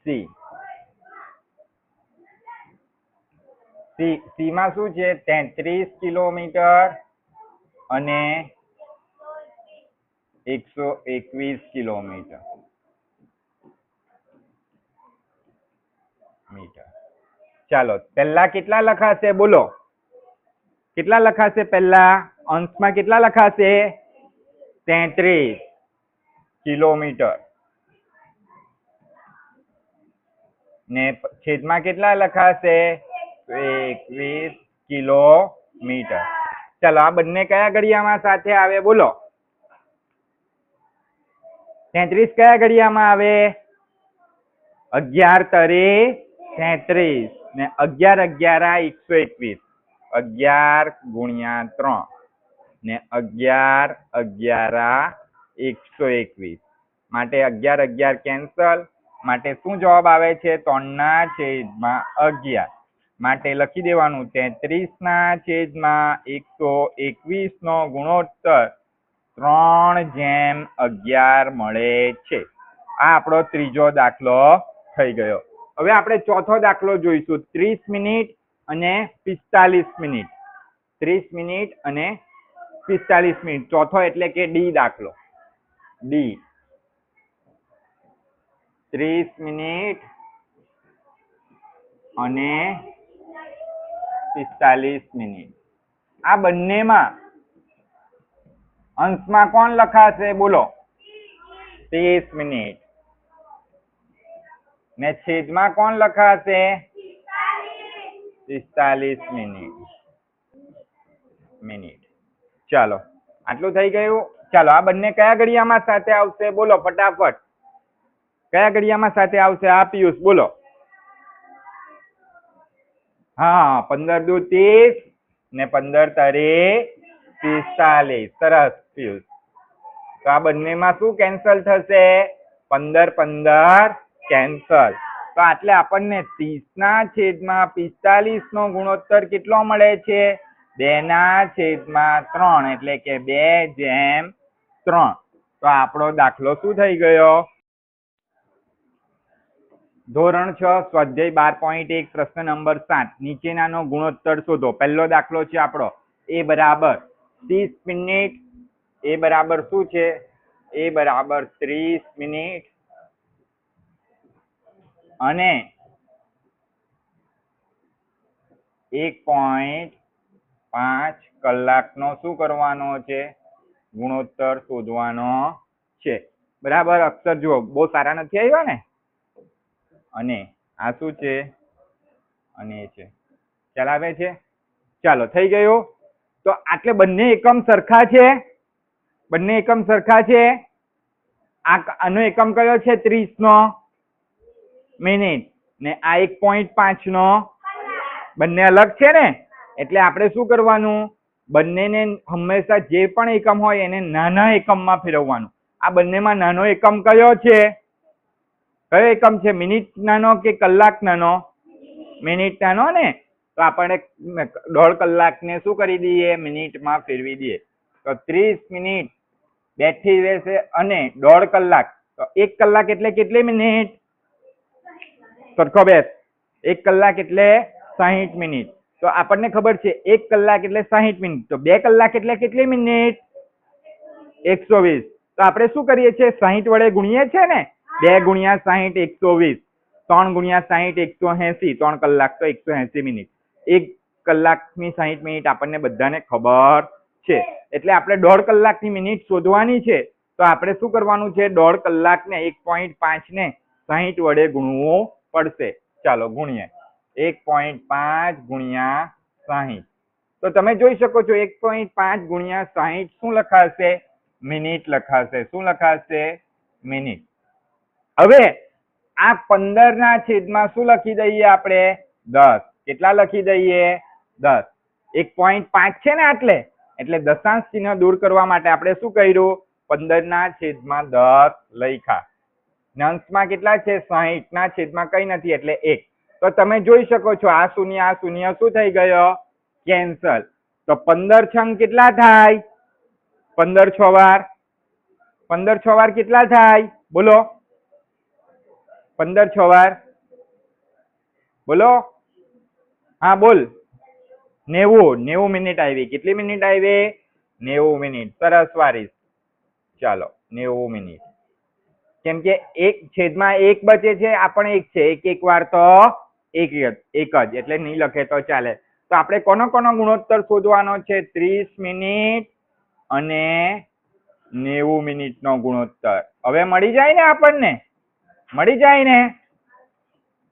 સી માં શું છે? 33 કિલોમીટર અને 121 કિલોમીટર. ચાલો પહેલા કેટલા લખાશે? બોલો કેટલા લખાશે? પહેલા અંશમાં કેટલા લખાશે? 33 કિલોમીટર ને છેદમાં કેટલા લખાશે? 21 કિલોમીટર. ચાલો આ બંને કયા ઘડિયામાં સાથે આવે? બોલો 33 કયા ઘડિયામાં આવે? 11 તરી 33 ને 11 11 121. 11 × 3 ને 11 11 121. માટે 11 11 કેન્સલ. માટે શું જવાબ આવે છે? 3/11. માટે લખી દેવાનું 33/121 નો ગુણોત્તર 3/11 મળે છે. આ આપણો ત્રીજો દાખલો થઈ ગયો. હવે આપણે ચોથો દાખલો જોઈશું. 30 મિનિટ અને 45 મિનિટ. 30 મિનિટ અને 45 મિનિટ. ચોથો એટલે કે ડી દાખલો. ડી 30 મિનિટ અને 45 મિનિટ. આ બંનેમાં અંશમાં કોણ લખાશે? બોલો 30 મિનિટ ને છેદમાં કોણ લખાશે? 45 મિનિટ. ચાલો આટલું થઈ ગયું. ચાલો આ બંને કયા ઘડિયામાં સાથે આવશે? બોલો ફટાફટ. કયા ઘડિયામાં સાથે આવશે? આ પિયુષ બોલો. હા 15 દુ 30 ને 15 તરી 45. સરસ પિયુષ. તો આ બંનેમાં શું કેન્સલ થશે? 15 15 કેન્સલ. તો એટલે આપણને 30/45 નો ગુણોત્તર કેટલો મળે છે? 2/3 એટલે કે 2/3. તો આપણો દાખલો શું થઈ ગયો? ધોરણ 6 સ્વાધ્યાય 12.1 પ્રશ્ન નંબર 7 નીચેનાનો ગુણોત્તર શોધો. પહેલો દાખલો છે આપણો a = 30 મિનિટ. a બરાબર શું છે? a બરાબર 30 મિનિટ અને 1.5 કલાકનો શું કરવાનો છે? ગુણોત્તર શોધવાનો છે. બરાબર, અક્ષર જુઓ બહુ સારા નથી આવ્યા ને. અને આ શું છે? અને છે. ખ્યાલ આવે છે? ચાલો થઈ ગયું. તો આટલે બંને એકમ સરખા છે. બંને એકમ સરખા છે. આનો એકમ કયો છે? 30 નો મિનિટ ને આ 1.5 નો. બંને અલગ છે ને, એટલે આપણે શું કરવાનું? બંનેને હંમેશા જે પણ એકમ હોય એને નાના એકમમાં ફેરવવાનું. આ બંનેમાં નાનો એકમ કયો છે? કયો એકમ છે? મિનિટ નાનો કે કલાક નાનો? મિનિટ નાનો ને, તો આપણે 1.5 કલાકને શું કરી દઈએ? મિનિટમાં ફેરવી દઈએ. તો 30 મિનિટ બેઠી રહેશે અને 1.5 કલાક, તો 1 કલાક એટલે કેટલી મિનિટ? સરખો બેસ. 1 કલાક એટલે 60 મિનિટ. તો આપણને ખબર છે 1 કલાક એટલે 60 મિનિટ, તો 2 કલાક એટલે કેટલી મિનિટ? 120. તો આપણે શું કરીએ છીએ? 60 વડે ગુણીએ છીએ ને. 2 ગુણ્યા 60 120, 3 ગુણ્યા 60 180, 3 કલાક તો 180 મિનિટ. 1 કલાકની 60 મિનિટ આપણને બધાને ખબર છે. એટલે આપણે 1.5 કલાકની મિનિટ શોધવાની છે. તો આપણે શું કરવાનું છે? 1.5 કલાકને 1.5 ને 60 વડે ગુણવું પડશે. ચાલો ગુણીએ. 1.5 ગુણ્યા 60. તો તમે જોઈ શકો છો 1.5 ગુણ્યા 60 શું લખાશે? મિનિટ લખાશે. શું લખાશે? મિનિટ. હવે આ 15 ના છેદમાં શું લખી દઈએ આપણે? 10. કેટલા લખી દઈએ? 10. 1.5 છે ને આટલે, એટલે દશાંશ ચિહ્ન દૂર કરવા માટે આપણે શું કર્યું? 15 ના છેદમાં 10 લખ્યા. અંશમાં કેટલા છે? 60 ના છેદમાં કઈ નથી એટલે 1. તો તમે જોઈ શકો છો આ શૂન્ય શું થઈ ગયો? કેન્સલ. તો 15 છંગ કેટલા થાય? 15 છ વાર. 15 છ વાર કેટલા થાય? બોલો. 15 છ વાર બોલો. હા બોલ. 90 મિનિટ આવી. કેટલી મિનિટ આવી? 90 મિનિટ. સરસ વારીશ. ચાલો 90 મિનિટ. કેમ કે 1 છેદમાં 1 બચે છે, આ પણ 1 છે. એક વાર તો એક જ, એટલે નહીં લખે તો ચાલે. તો આપણે કોનો ગુણોત્તર શોધવાનો છે? 30 મિનિટ અને 90 મિનિટનો ગુણોત્તર. હવે મળી જાય ને આપણને? મળી જાય ને?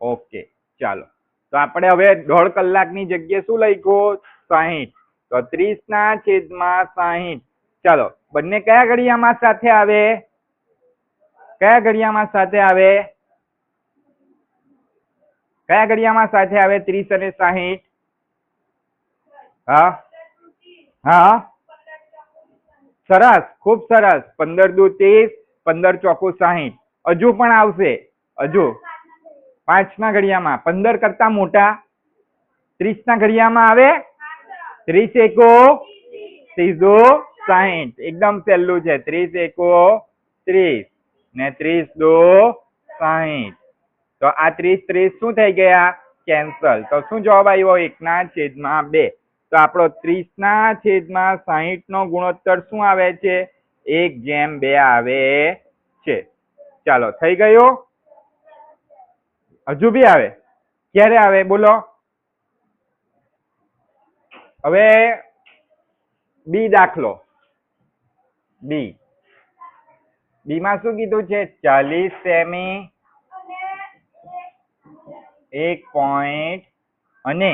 ઓકે ચાલો. તો આપણે હવે 1.5 કલાકની જગ્યાએ શું લખ્યું? 60. તો 30 ના છેદમાં 60. ચાલો બંને કયા ઘડિયામાં સાથે આવે? કયા ઘડિયામાં સાથે આવે? કયા ઘડિયામાં સાથે આવે? 30 અને 60? હા હા સરસ, ખૂબ સરસ. 15 દુ 30, 15 ચોકુ 60. હજુ પણ આવશે. હજુ 5 ના ઘડિયામાં 15 કરતા મોટા 30 ના ઘડિયામાં આવે? 30 એકો 30 દુ 60. એકદમ સહેલું છે. 30 એકો 30 ને 30 દુ 60. તો આ 30 શું થઈ ગયા? કેન્સલ. તો શું જવાબ આવ્યો? 1/2. તો આપણો 30 ના છેદમાં 60 નો ગુણોત્તર શું આવે છે? 1/2 આવે છે. ચાલો થઈ ગયું. હજુ બી આવે? ક્યારે આવે બોલો? હવે બી દાખલો. બી માં શું કીધું છે? 40 સેમી 1 પોઈન્ટ અને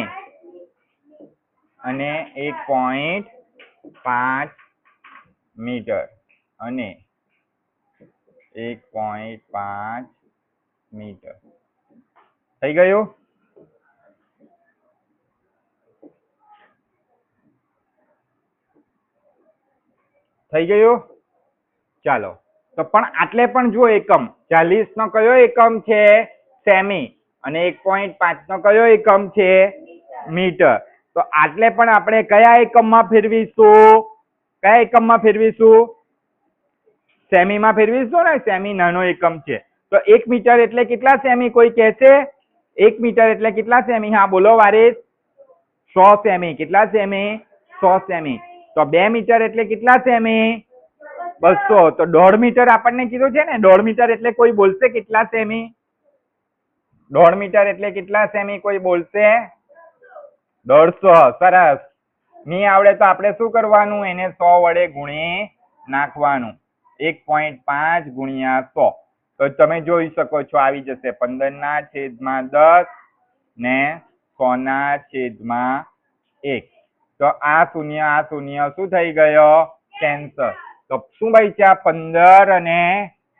1.5 મીટર અને 1.5 મીટર. થઈ ગયું? થઈ ગયું? ચાલો. તો પણ આટલે પણ જો એકમ 40 નો કયો એકમ છે? સેમી. અને 1.5 નો કયો એકમ છે? મીટર. તો આટલે પણ આપણે કયા એકમમાં ફેરવીશું? કયા એકમમાં ફેરવીશું? સેમીમાં ફેરવીશું ને. સેમી નાનો એકમ છે. તો 1 મીટર એટલે કેટલા સેમી? કોઈ કહેશે? 1 મીટર એટલે કેટલા સેમી? હા બોલો વારીસ. 100 સેમી. કેટલા સેમી? 100 સેમી. તો 2 મીટર એટલે કેટલા સેમી? 200. તો 1.5 મીટર આપણને કીધું છે ને. 1.5 મીટર એટલે કોઈ બોલશે કેટલા સેમી? 1.5 મીટર એટલે કેટલા સેમી? કોઈ બોલશે? 150. સરસ. નહીં આવડે તો આપણે શું કરવાનું? એને 100 વડે ગુણી નાખવાનું. 1.5 ગુણ્યા 100. તો તમે જોઈ શકો છો આવી જશે 15/10 ને 100/1. તો આ શૂન્ય શું થઈ ગયો? કેન્સલ. તો શું બચ્યા? 15 અને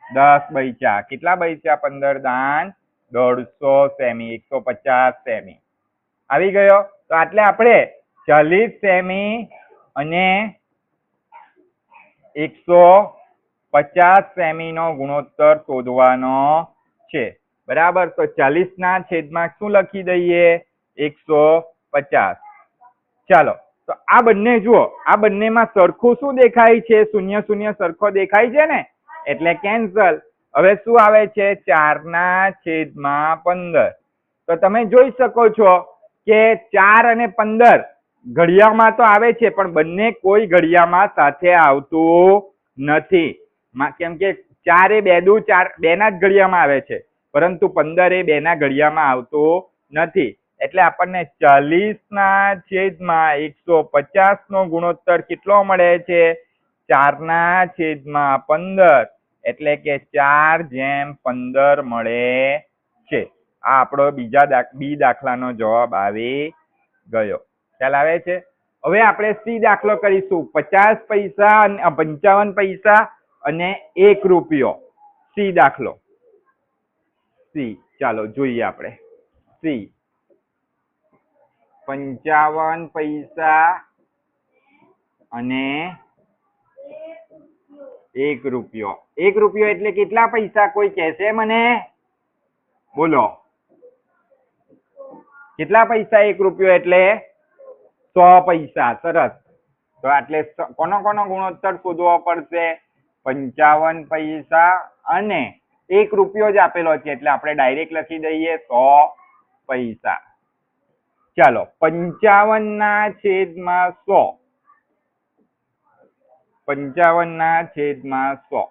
10 બચ્યા. કેટલા બચ્યા? 15 દાન 150 સેમી, 150 સેમી આવી ગયો. તો એટલે આપણે 40 સેમી અને 150 સેમી નો ગુણોત્તર શોધવાનો છે. બરાબર. તો 40/છેદમાં શું લખી દઈએ? 150. ચાલો, તો આ બંને જુઓ, આ બંનેમાં સરખું શું દેખાય છે? 0 સરખો દેખાય છે ને, એટલે કેન્સલ. હવે શું આવે છે? 4/15. તો તમે જોઈ શકો છો કે 4 અને 15 ઘડિયામાં તો આવે છે, પણ બંને કોઈ ઘડિયામાં સાથે આવતું નથી. કેમ કે 4 એ 2 દુ 4, 2 ના જ ઘડિયામાં આવે છે, પરંતુ 15 એ 2 ના ઘડિયામાં આવતું નથી. એટલે આપણને 40/150 નો ગુણોત્તર કેટલો મળે છે? 4/15. એટલે કે 4/15 મળે છે. આ આપણો બી દાખલાનો જવાબ આવી ગયો. ખ્યાલ આવે છે? હવે આપણે સી દાખલો કરીશું. 50 પૈસા, 55 પૈસા અને 1 રૂપિયો. સી દાખલો. સી, ચાલો જોઈએ આપણે. સી 55 પૈસા અને 1 રૂપિયો. 1 રૂપિયો એટલે કેટલા પૈસા? કોઈ કહેશે મને? બોલો, કેટલા પૈસા 1 રૂપિયો એટલે? 100 પૈસા. સરસ. તો એટલે કોનો ગુણોત્તર શોધવો પડશે? 55 પૈસા અને 1 રૂપિયો જ આપેલો છે, એટલે આપણે ડાયરેક્ટ લખી દઈએ 100 પૈસા. ચાલો, 55/100. 55/100.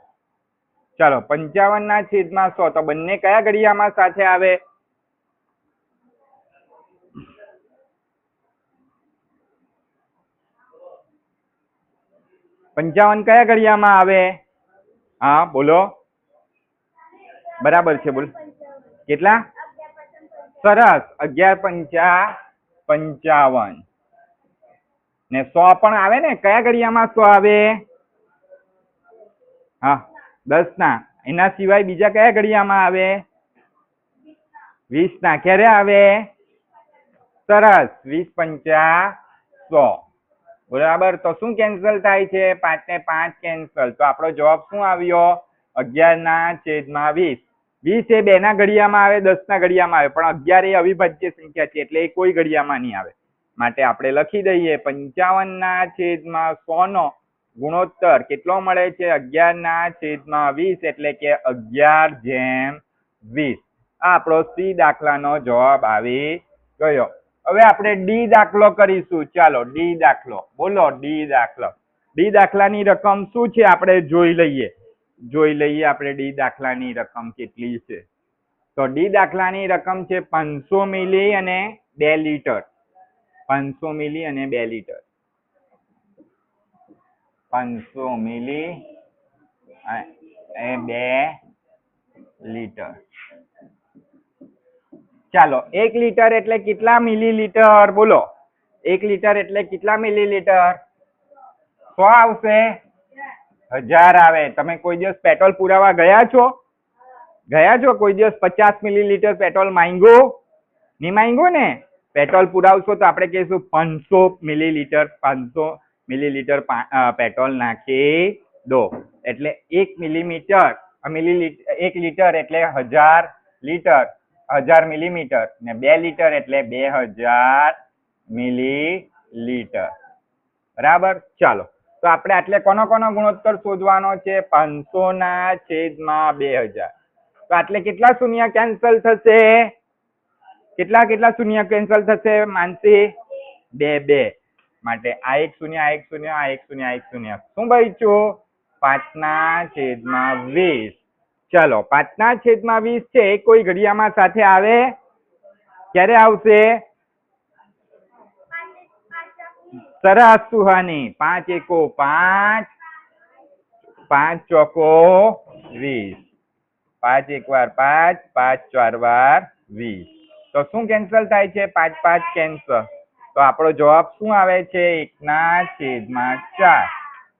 ચાલો, 55/100. તો બંને કયા ઘડિયામાં સાથે આવે? પંચાવન કયા ઘડિયામાં આવે? હા બોલો. બરાબર છે, બોલો. કેટલા? સરસ. 11×5 = 55. ને 100 પણ આવે ને? કયા ઘડિયામાં 100 આવે? હા, 10 ના. એના સિવાય બીજા કયા ઘડિયામાં આવે? 20 ના. ક્યારે આવે? સરસ. 20×5 = 100. બરાબર. તો શું કેન્સલ થાય છે? 5 ને 5 કેન્સલ. તો આપણો જવાબ શું આવ્યો? 11/20. 20 એ 2 ના ઘડિયામાં આવે, 10 ના ઘડિયામાં આવે, પણ 11 એ અવિભાજ્ય સંખ્યા છે, એટલે એ કોઈ ઘડિયામાં નહીં આવે. માટે આપણે લખી દઈએ 55/100 નો ગુણોત્તર કેટલો મળે છે? 11/20. એટલે કે 11/20. આ આપણો સી દાખલાનો જવાબ આવી ગયો. હવે આપણે ડી દાખલો કરીશું. ચાલો, ડી દાખલો. બોલો, ડી દાખલો. ડી દાખલાની રકમ શું છે? આપણે જોઈ લઈએ આપણે ડી દાખલાની રકમ કેટલી છે. તો ડી દાખલાની રકમ છે 500 મિલી અને 2 લીટર. 500 મિલી અને 2 લીટર. 500 મિલી અને 2 લીટર. ચાલો, 1 લીટર એટલે કેટલા મિલીલીટર? બોલો, 1 લીટર એટલે કેટલા મિલીલીટર? 100 આવશે? 1000 આવે. તમે કોઈ દિવસ પેટ્રોલ પુરાવા ગયા છો? કોઈ દિવસ 50 મિલીલીટર પેટ્રોલ માંગ્યું? નહીં માંગ્યું ને? પેટ્રોલ પુરાવશો તો આપણે કહીશું 500 મિલીલીટર. 500 મિલીલીટર પેટ્રોલ નાખી દો. એટલે 1 મિલીમીટર 1 લીટર એટલે 1000 લીટર, 1000 મિલીમીટર, ને 2 લીટર એટલે 2000 મિલીલીટર. બરાબર. ચાલો, તો આપણે એટલે કોનો ગુણોત્તર શોધવાનો છે? 500/2000. તો એટલે કેટલા શૂન્ય કેન્સલ થશે? કેટલા શૂન્ય કેન્સલ થશે માનસી? 2. માટે આ 1 શૂન્ય, આ 1 શૂન્ય, આ 1 શૂન્ય, આ 1 શૂન્ય. શું બચ્યું? 5/20. ચલો, 5/20 છે એ કોઈ ઘડિયામાં સાથે આવે? ક્યારે આવશે? સરસ સુહાની. 5 એકો 5, 5 ચોકો 20, 5 એક વાર 5, 5 4 વાર 20. તો શું કેન્સલ થાય છે? 5 5 કેન્સલ. તો આપણો જવાબ શું આવે છે? 1/4.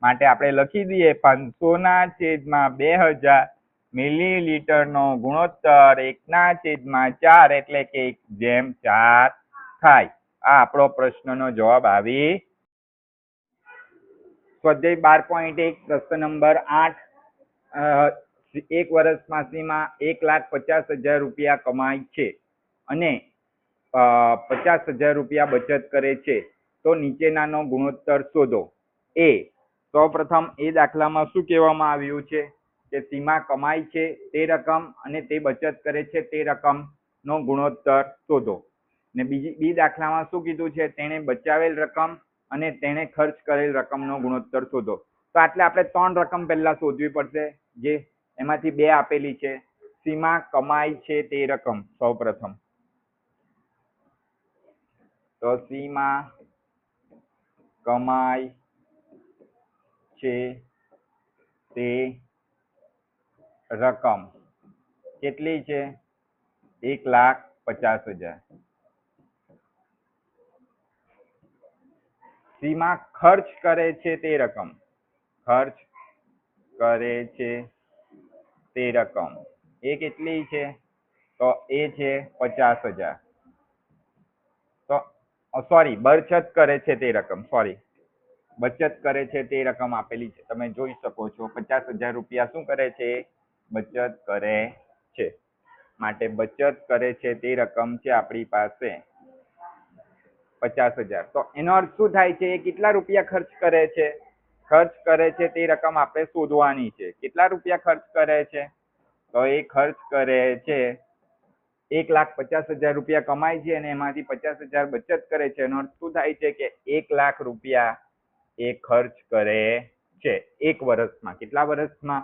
માટે આપણે લખી દઈએ 500/2000 મિલીલીટરનો ગુણોત્તર 1/4 એટલે કે 1/4 થાય. આ આપણો પ્રશ્નનો જવાબ આવી. સ્વાધ્યાય 12.1 પ્રશ્ન નંબર 8. એક વર્ષમાં સીમા 1,50,000 રૂપિયા કમાય છે અને 50,000 રૂપિયા બચત કરે છે. તો નીચેનાનો ગુણોત્તર શોધો. સૌપ્રથમ એ દાખલામાં શું કહેવામાં આવ્યું છે કે સીમા કમાય છે તે રકમ અને તે બચત કરે છે તે રકમનો ગુણોત્તર શોધો. ને બી દાખલામાં શું કીધું છે? તેણે બચાવેલ રકમ અને તેણે ખર્ચ કરેલ રકમનો ગુણોત્તર શોધો. તો આટલે આપણે 3 રકમ પહેલા શોધવી પડશે, જે એમાંથી 2 આપેલી છે. સીમા કમાય છે તે રકમ સૌપ્રથમ. તો સીમા કમાય છે તે રકમ કેટલી છે? 1,50,000. સીમા ખર્ચ કરે છે તે રકમ, ખર્ચ કરે છે તે રકમ એ કેટલી છે? તો એ છે 50,000. તો સોરી, બચત કરે છે તે રકમ, બચત કરે છે તે રકમ આપેલી છે. તમે જોઈ શકો છો 50,000 રૂપિયા શું કરે છે? બચત કરે છે. માટે બચત કરે છે તે રકમ છે આપણી પાસે 50,000. તો એનો અર્થ શું થાય છે? એ કેટલા રૂપિયા ખર્ચ કરે છે? ખર્ચ કરે છે તે રકમ આપણે શોધવાની છે. કેટલા રૂપિયા ખર્ચ કરે છે? તો એ ખર્ચ કરે છે 1,50,000 રૂપિયા કમાય છે અને એમાંથી 50,000 બચત કરે છે. એનો અર્થ શું થાય છે? કે 1,00,000 રૂપિયા એ ખર્ચ કરે છે 1 વર્ષમાં. કેટલા વર્ષમાં?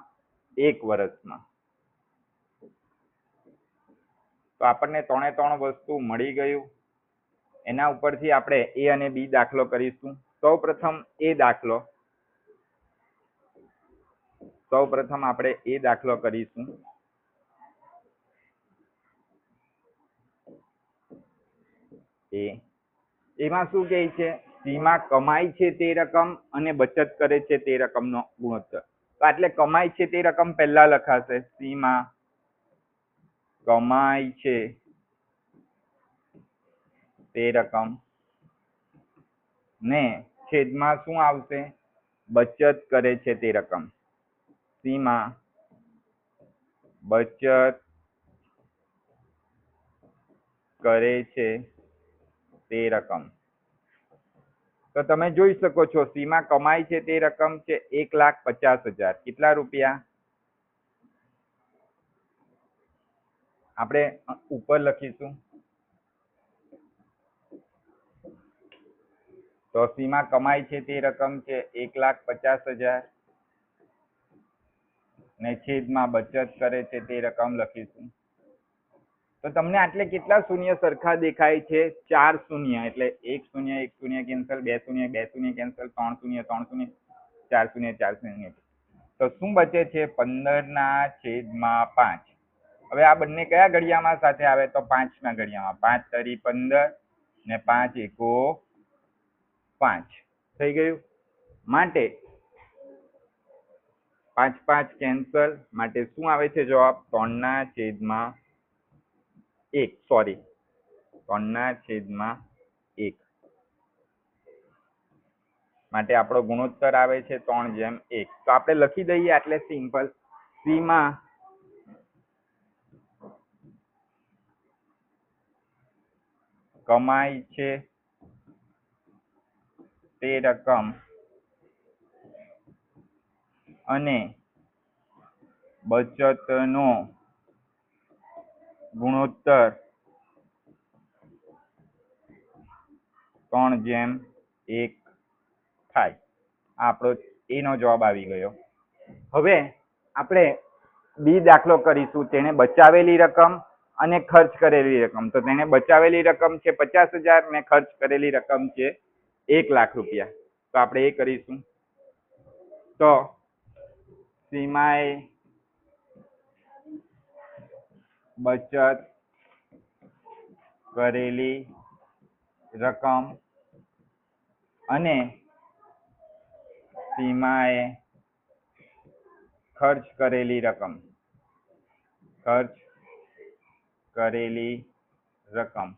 1 વર્ષમાં. તો આપણને 3 વસ્તુ મળી ગયું. એના ઉપરથી આપણે એ અને બી દાખલો કરીશું. સૌપ્રથમ આપણે એ દાખલો કરીશું. એમાં શું કહે છે? સીમા કમાય છે તે રકમ અને બચત કરે છે તે રકમનો ગુણોત્તર. તો એટલે કમાય છે તે રકમ પહેલા લખાશે. સીમા કમાય છે તે રકમ ને છેદમાં શું આવશે? બચત કરે છે તે રકમ. સીમા બચત કરે છે તે રકમ. તો તમે જોઈ શકો છો સીમા કમાય છે તે રકમ છે 1,50,000. કેટલા રૂપિયા? આપણે ઉપર લખીશું. તો સીમા કમાય છે તે રકમ છે 1,50,000 ને છેદમાં બચત કરે છે તે રકમ લખીશું. તો તમને આટલે કેટલા શૂન્ય સરખા દેખાય છે? 4 શૂન્ય. એટલે 1 શૂન્ય 1 શૂન્ય કેન્સલ, 2 શૂન્ય 2 શૂન્ય કેન્સલ, 3 શૂન્ય 3 શૂન્ય, 4 શૂન્ય 4 શૂન્ય. તો શું બચે છે? 15/5. હવે આ બંને કયા ઘડિયામાં સાથે આવે? તો 5ના ઘડિયામાં. 5 તરી 15 ને 5 એકો 5 થઈ ગયું. માટે 5 5 કેન્સલ. માટે શું આવે છે જવાબ? 3/1. 3/1. માટે આપણો ગુણોત્તર આવે છે 3/1. તો આપણે લખી દઈએ એટલે સિમ્પલ. સીમા કમાય છે તે રકમ અને બચતનો ગુણોત્તર 3/1 થાય. આપણો એનો જવાબ આવી ગયો. હવે આપણે બી દાખલો કરીશું. તેને બચાવેલી રકમ અને ખર્ચ કરેલી રકમ. તો તેને બચાવેલી રકમ છે 50,000 ને ખર્ચ કરેલી રકમ છે 1,00,000 રૂપિયા. તો આપણે એ કરીશું. તો સીમાએ બચત કરેલી રકમ અને સીમાએ ખર્ચ કરેલી રકમ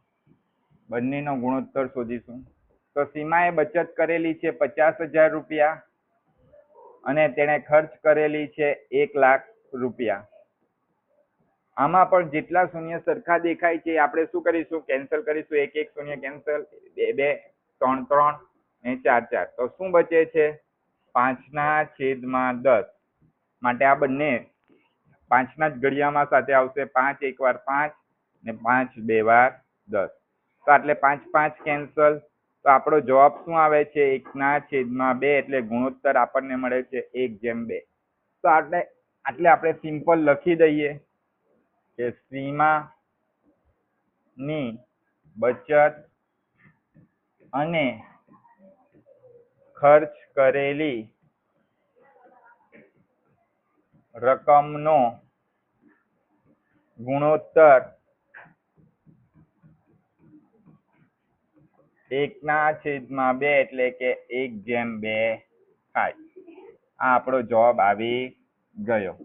બંનેનો ગુણોત્તર શોધીશું. તો સીમાએ બચત કરેલી છે 50,000 રૂપિયા અને તેણે ખર્ચ કરેલી છે 1,00,000 રૂપિયા. આમાં પણ જેટલા શૂન્ય સરખા દેખાય છે આપણે શું કરીશું? કેન્સલ કરીશું. 1 1 શૂન્ય કેન્સલ, 2 2 3 3 અને 4 4. તો શું બચે છે? 5/10. માટે આ બંને 5ના જ ઘડિયામાં સાથે આવશે. 5 1 વાર 5 ને 5 2 વાર 10. તો એટલે 5 5 કેન્સલ. તો આપણો જવાબ શું આવે છે? 1/2. એટલે ગુણોત્તર આપણને મળે છે 1/2. તો એટલે આપણે સિમ્પલ લખી દઈએ કે સીમાની બચત અને ખર્ચ કરેલી રકમનો ગુણોત્તર 1/2 એટલે કે 1/2 થાય. આ આપણો જવાબ આવી ગયો.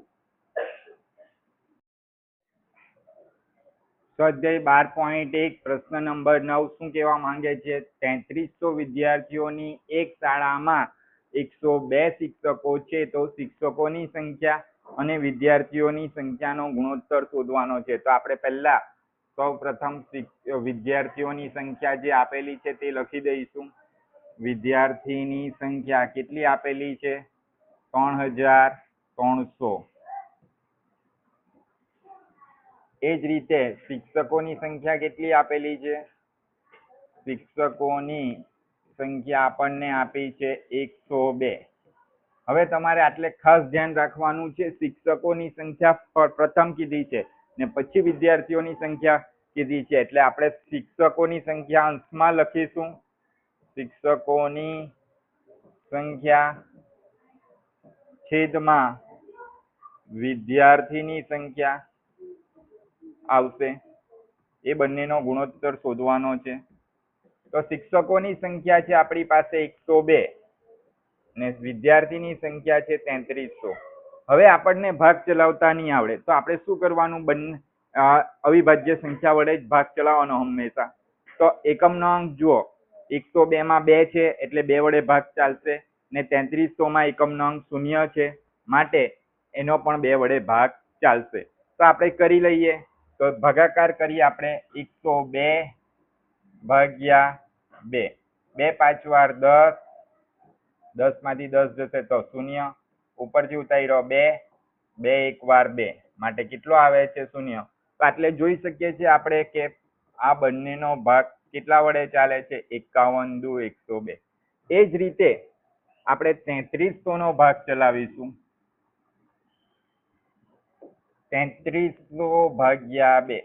સ્વાધ્યાય 12.1 પ્રશ્ન નંબર 9 શું કહેવા માંગે છે? 3300 વિદ્યાર્થીઓની એક શાળામાં 102 શિક્ષકો છે. તો શિક્ષકોની સંખ્યા અને વિદ્યાર્થીઓની સંખ્યાનો ગુણોત્તર શોધવાનો છે. તો આપણે પહેલા સૌપ્રથમ વિદ્યાર્થીઓની સંખ્યા જે આપેલી છે તે લખી દઈશું. વિદ્યાર્થીની સંખ્યા કેટલી આપેલી છે? 3,300. એ જ રીતે શિક્ષકોની સંખ્યા કેટલી આપેલી છે? શિક્ષકોની સંખ્યા આપણને આપી છે 102. હવે તમારે આટલે ખાસ ધ્યાન રાખવાનું છે, શિક્ષકોની સંખ્યા પ્રથમ કીધી છે ને પછી વિદ્યાર્થીઓની સંખ્યા કીધી છે. એટલે આપણે શિક્ષકોની સંખ્યા અંશમાં લખીશું. શિક્ષકોની સંખ્યા છેદમાં વિદ્યાર્થીની સંખ્યા આવશે. એ બંનેનો ગુણોત્તર શોધવાનો છે. તો શિક્ષકોની સંખ્યા છે આપણી પાસે 102 ને વિદ્યાર્થીની સંખ્યા છે 3300. હવે આપણને ભાગ ચલાવતા નહીં આવડે તો આપણે શું કરવાનું? બંને અવિભાજ્ય સંખ્યા વડે જ ભાગ ચલાવવાનો હંમેશા. તો એકમનો અંક જુઓ, 102 માં 2 છે એટલે 2 વડે ભાગ ચાલશે ને 3300 માં એકમનો અંક 0 છે માટે એનો પણ 2 વડે ભાગ ચાલશે. તો આપણે કરી લઈએ. તો ભાગાકાર કરીએ આપણે. 102 ભાગ્યા 2. 2 5 વાર 10, 10 માંથી 10 જશે તો 0. ઉપરથી ઉતાર્યો 2, 2 1 વાર 2 માટે કેટલો આવે છે? 0. તો એટલે જોઈ શકીએ છીએ આપણે કે આ બંનેનો ભાગ કેટલા વડે ચાલે છે? 51 દુ 102. એ જ રીતે આપણે 3300 નો ભાગ ચલાવીશું. 3300 ભાગ્યા 2.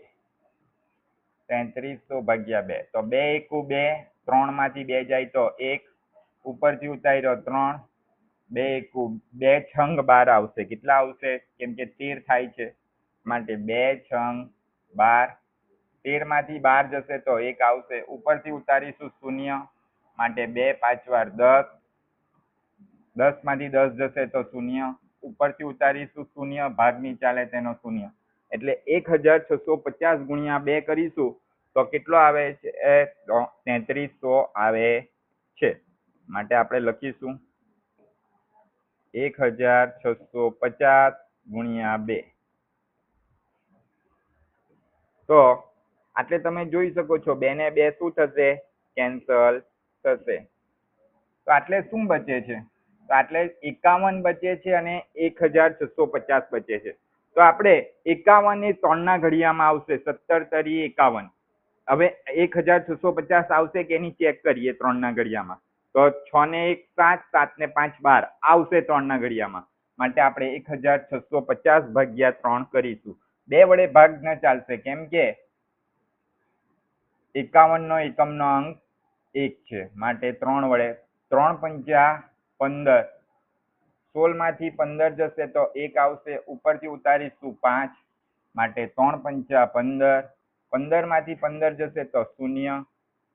3300 ભાગ્યા 2. તો 2 1 2, 3 માંથી 2 જાય તો 1, ઉપરથી ઉતાર્યો 3, 2 1 2 છંગ 12 આવશે. કેટલા આવશે? કેમ કે 13 થાય છે માટે 2 છંગ 12. 13 માંથી 12 જશે તો 1 આવશે. ઉપરથી ઉતારીશું 0 માટે 2 5 વાર 10, 10 માંથી 10 જશે તો 0. ઉપરથી ઉતારીશું 0, ભાગની ચાલે તેનો 0. એટલે 1650 ગુણ્યા 2 કરીશું તો કેટલો આવે છે? 3300 આવે છે. માટે આપણે લખીશું 1650 ગુણ્યા 2. તો આટલે તમે જોઈ શકો છો 2 ને 2 શું થશે? કેન્સલ થશે. તો આટલે શું બચે છે? તો આટલે 51 બચે છે અને 1650 બચે છે. તો આપણે 51 એ 3 ના ઘડિયામાં આવશે. 17 તરી 51. હવે 1650 આવશે કે એની ચેક કરીએ 3 ના ઘડિયામાં. તો 6 ને 1 7, 7 ને 5 12 આવશે 3 ના ઘડિયામાં. માટે આપણે 1650 ભાગ્યા 3 કરીશું. 2 વડે ભાગ ન ચાલશે કેમ કે 51 નો એકમનો અંક 1 છે માટે 3 વડે 3 પંચા 15, 16 માંથી 15 જશે તો 1 આવશે, ઉપરથી ઉતારીશું 5 માટે 3 પંચા 15, 15 માંથી 15 જશે તો 0,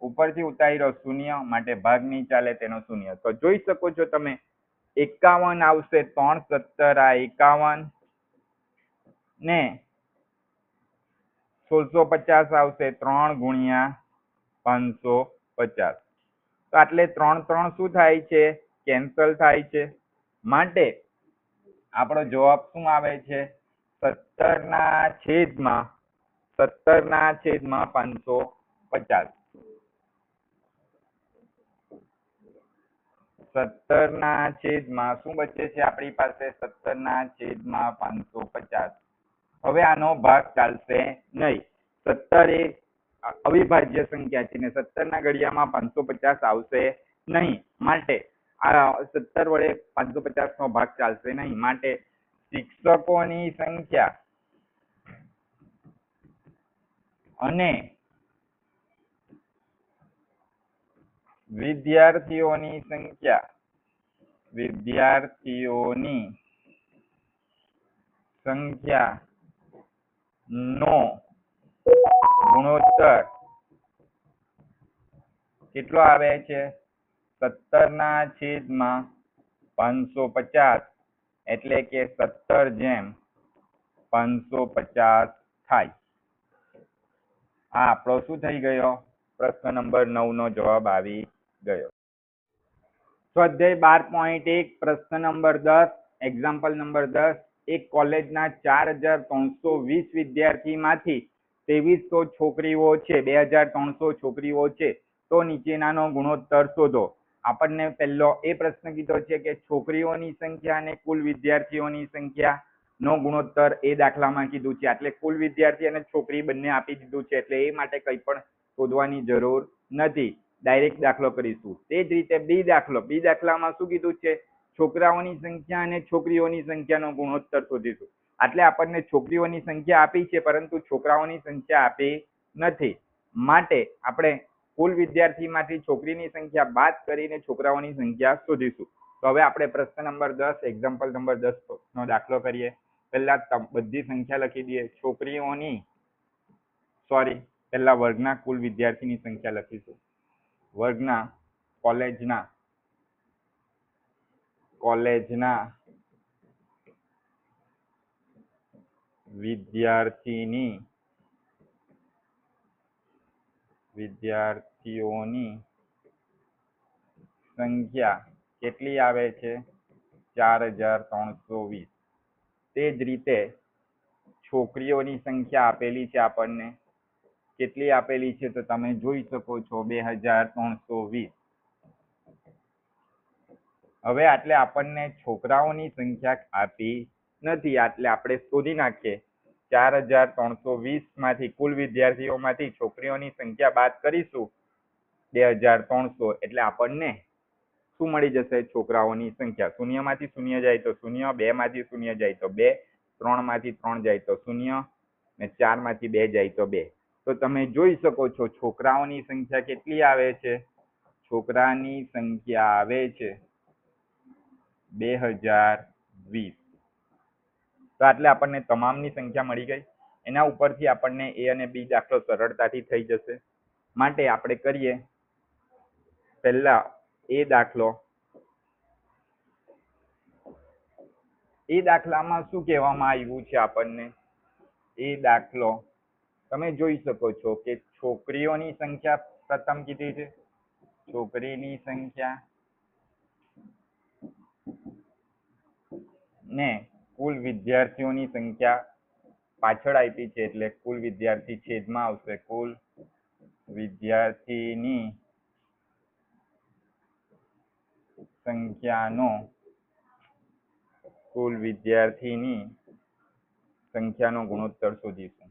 ઉપરથી ઉતાર્યો 0 માટે ભાગ નહીં ચાલે તેનો 0. તો જોઈ શકો છો તમે 51 આવશે, 3 17 આ 51 ને 1650 આવશે 3 ગુણ્યા 550. તો આટલે 3 3 શું થાય છે? કેન્સલ થાય છે. માટે આપણો જવાબ શું આવે છે? 17 ના છેદમાં 550. 17 ના છેદમાં શું બચે છે આપણી પાસે? 17 ના છેદમાં 550. હવે આનો ભાગ ચાલશે નહીં. 17 એ અવિભાજ્ય સંખ્યા છે ને 17 ના ઘડિયામાં 550 આવશે નહીં, માટે આ 17 વડે 550 નો ભાગ ચાલશે નહીં. માટે શિક્ષકોની સંખ્યા અને વિદ્યાર્થીઓની સંખ્યા નો ગુણોત્તર કેટલો આવે છે? 17 ના છેદમાં 550, એટલે કે 17/550 થાય. આ આપણો શું થઈ ગયો? પ્રશ્ન નંબર 9 નો જવાબ આવી ગયો. સ્વાધ્યાય 12.1 પ્રશ્ન નંબર 10, એક્ઝામ્પલ નંબર 10. એક કોલેજના 4320 વિદ્યાર્થીમાંથી 2300 છોકરીઓ છે, 2300 છોકરીઓ છે, તો નીચેનાનો ગુણોત્તર શોધો. આપણને પહેલો એ પ્રશ્ન કીધો છે કે છોકરીઓની સંખ્યા અને કુલ વિદ્યાર્થીઓની સંખ્યા નો ગુણોત્તર એ દાખલામાં કીધું છે. એટલે કુલ વિદ્યાર્થી અને છોકરી બંને આપી દીધું છે, એટલે એ માટે કંઈ પણ શોધવાની જરૂર નથી, ડાયરેક્ટ દાખલો કરીશું. તે જ રીતે બી દાખલામાં શું કીધું છે? છોકરાઓની સંખ્યા અને છોકરીઓની સંખ્યાનો ગુણોત્તર શોધીશું. એટલે આપણને છોકરીઓની સંખ્યા આપી છે, પરંતુ છોકરાઓની સંખ્યા આપી નથી. માટે આપણે કુલ વિદ્યાર્થીમાંથી છોકરીની સંખ્યા બાદ કરીને છોકરાઓની સંખ્યા શોધીશું. તો હવે આપણે પ્રશ્ન નંબર 10, એક્ઝામ્પલ નંબર 10 નો દાખલો કરીએ. પહેલા બધી સંખ્યા લખી દઈએ. પહેલા વર્ગના કુલ વિદ્યાર્થીની સંખ્યા લખીશું. વર્ગના કોલેજના વિદ્યાર્થીઓની સંખ્યા કેટલી આવે છે? 4320. તે જ રીતે છોકરીઓની સંખ્યા આપેલી છે આપણને. કેટલી આપેલી છે તો તમે જોઈ શકો છો, 2320. હવે એટલે આપણને છોકરાઓની સંખ્યા આપી નથી, એટલે આપણે શોધી નાખીએ. 4320 માંથી કુલ વિદ્યાર્થીઓમાંથી છોકરીઓની સંખ્યા બાદ કરીશું 2300, એટલે આપણને શું મળી જશે? છોકરાઓની સંખ્યા. શૂન્યમાંથી શૂન્ય જાય તો શૂન્ય, 2 માંથી શૂન્ય જાય તો 2, 3 માંથી 3 જાય તો 0 ને 4 માંથી 2 જાય તો 2. તો તમે જોઈ શકો છો છોકરાઓની સંખ્યા કેટલી આવે છે? છોકરાની સંખ્યા આવે છે 2020. તો એટલે આપણને તમામની સંખ્યા મળી ગઈ. એના ઉપરથી આપણને એ અને બી દાખલો સરળતાથી થઈ જશે. માટે આપણે કરીએ પહેલા એ દાખલો. એ દાખલામાં શું કહેવામાં આવ્યું છે આપણને? એ દાખલો તમે જોઈ શકો છો કે છોકરીઓની સંખ્યા પ્રથમ કીધી છે, છોકરીની સંખ્યા ને કુલ વિદ્યાર્થીઓની સંખ્યા પાછળ આપી છે, એટલે કુલ વિદ્યાર્થી છેદમાં આવશે. કુલ વિદ્યાર્થીની સંખ્યાનો ગુણોત્તર શોધીશું.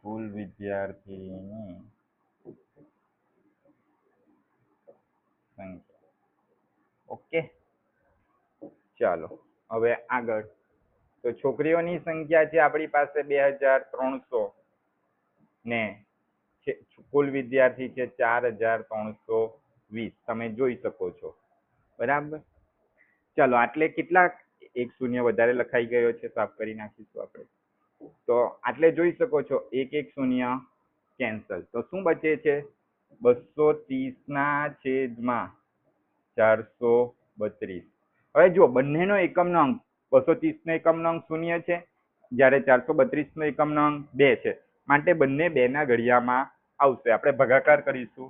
કુલ વિદ્યાર્થીની સંખ્યા. ઓકે, ચાલો હવે આગળ. તો છોકરીઓની સંખ્યા છે આપણી પાસે 2300 ને કુલ વિદ્યાર્થી છે 4320. તમે જોઈ શકો છો, બરાબર. ચાલો આટલે કેટલા એક શૂન્ય વધારે લખાઈ ગયો છે, સાફ કરી નાખીશું આપણે. તો આટલે જોઈ શકો છો એક એક શૂન્ય કેન્સલ. તો શું બચે છે? 230/432. હવે જો બંનેનો એકમનો અંક 230 નો એકમનો અંક શૂન્ય છે, જ્યારે 432 નો એકમનો અંક 2 છે, માટે બંને 2 ના ઘડિયામાં આવશે. આપણે ભાગાકાર કરીશું.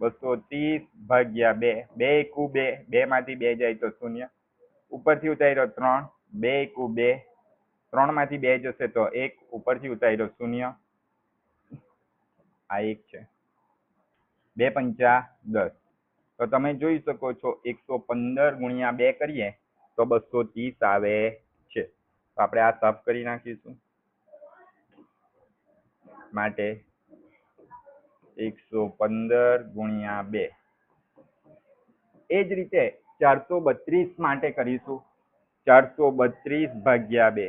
230/2, 2 એકુ 2, 2 માંથી 2 જાય તો શૂન્ય, ઉપરથી ઉતાર્યો 3, 2 એકુ 2, 3 માંથી 2 જશે તો 1, ઉપરથી ઉતાર્યો શૂન્ય, આ 1 છે. 2 પંચા 10. તો તમે જોઈ શકો છો 115 ગુણ્યા 2 કરીએ તો 230 આવે છે. તો આપણે આ સાફ કરી નાખીશું. માટે 115 ગુણ્યા 2. એ જ રીતે 432 માટે કરીશું. 432/2.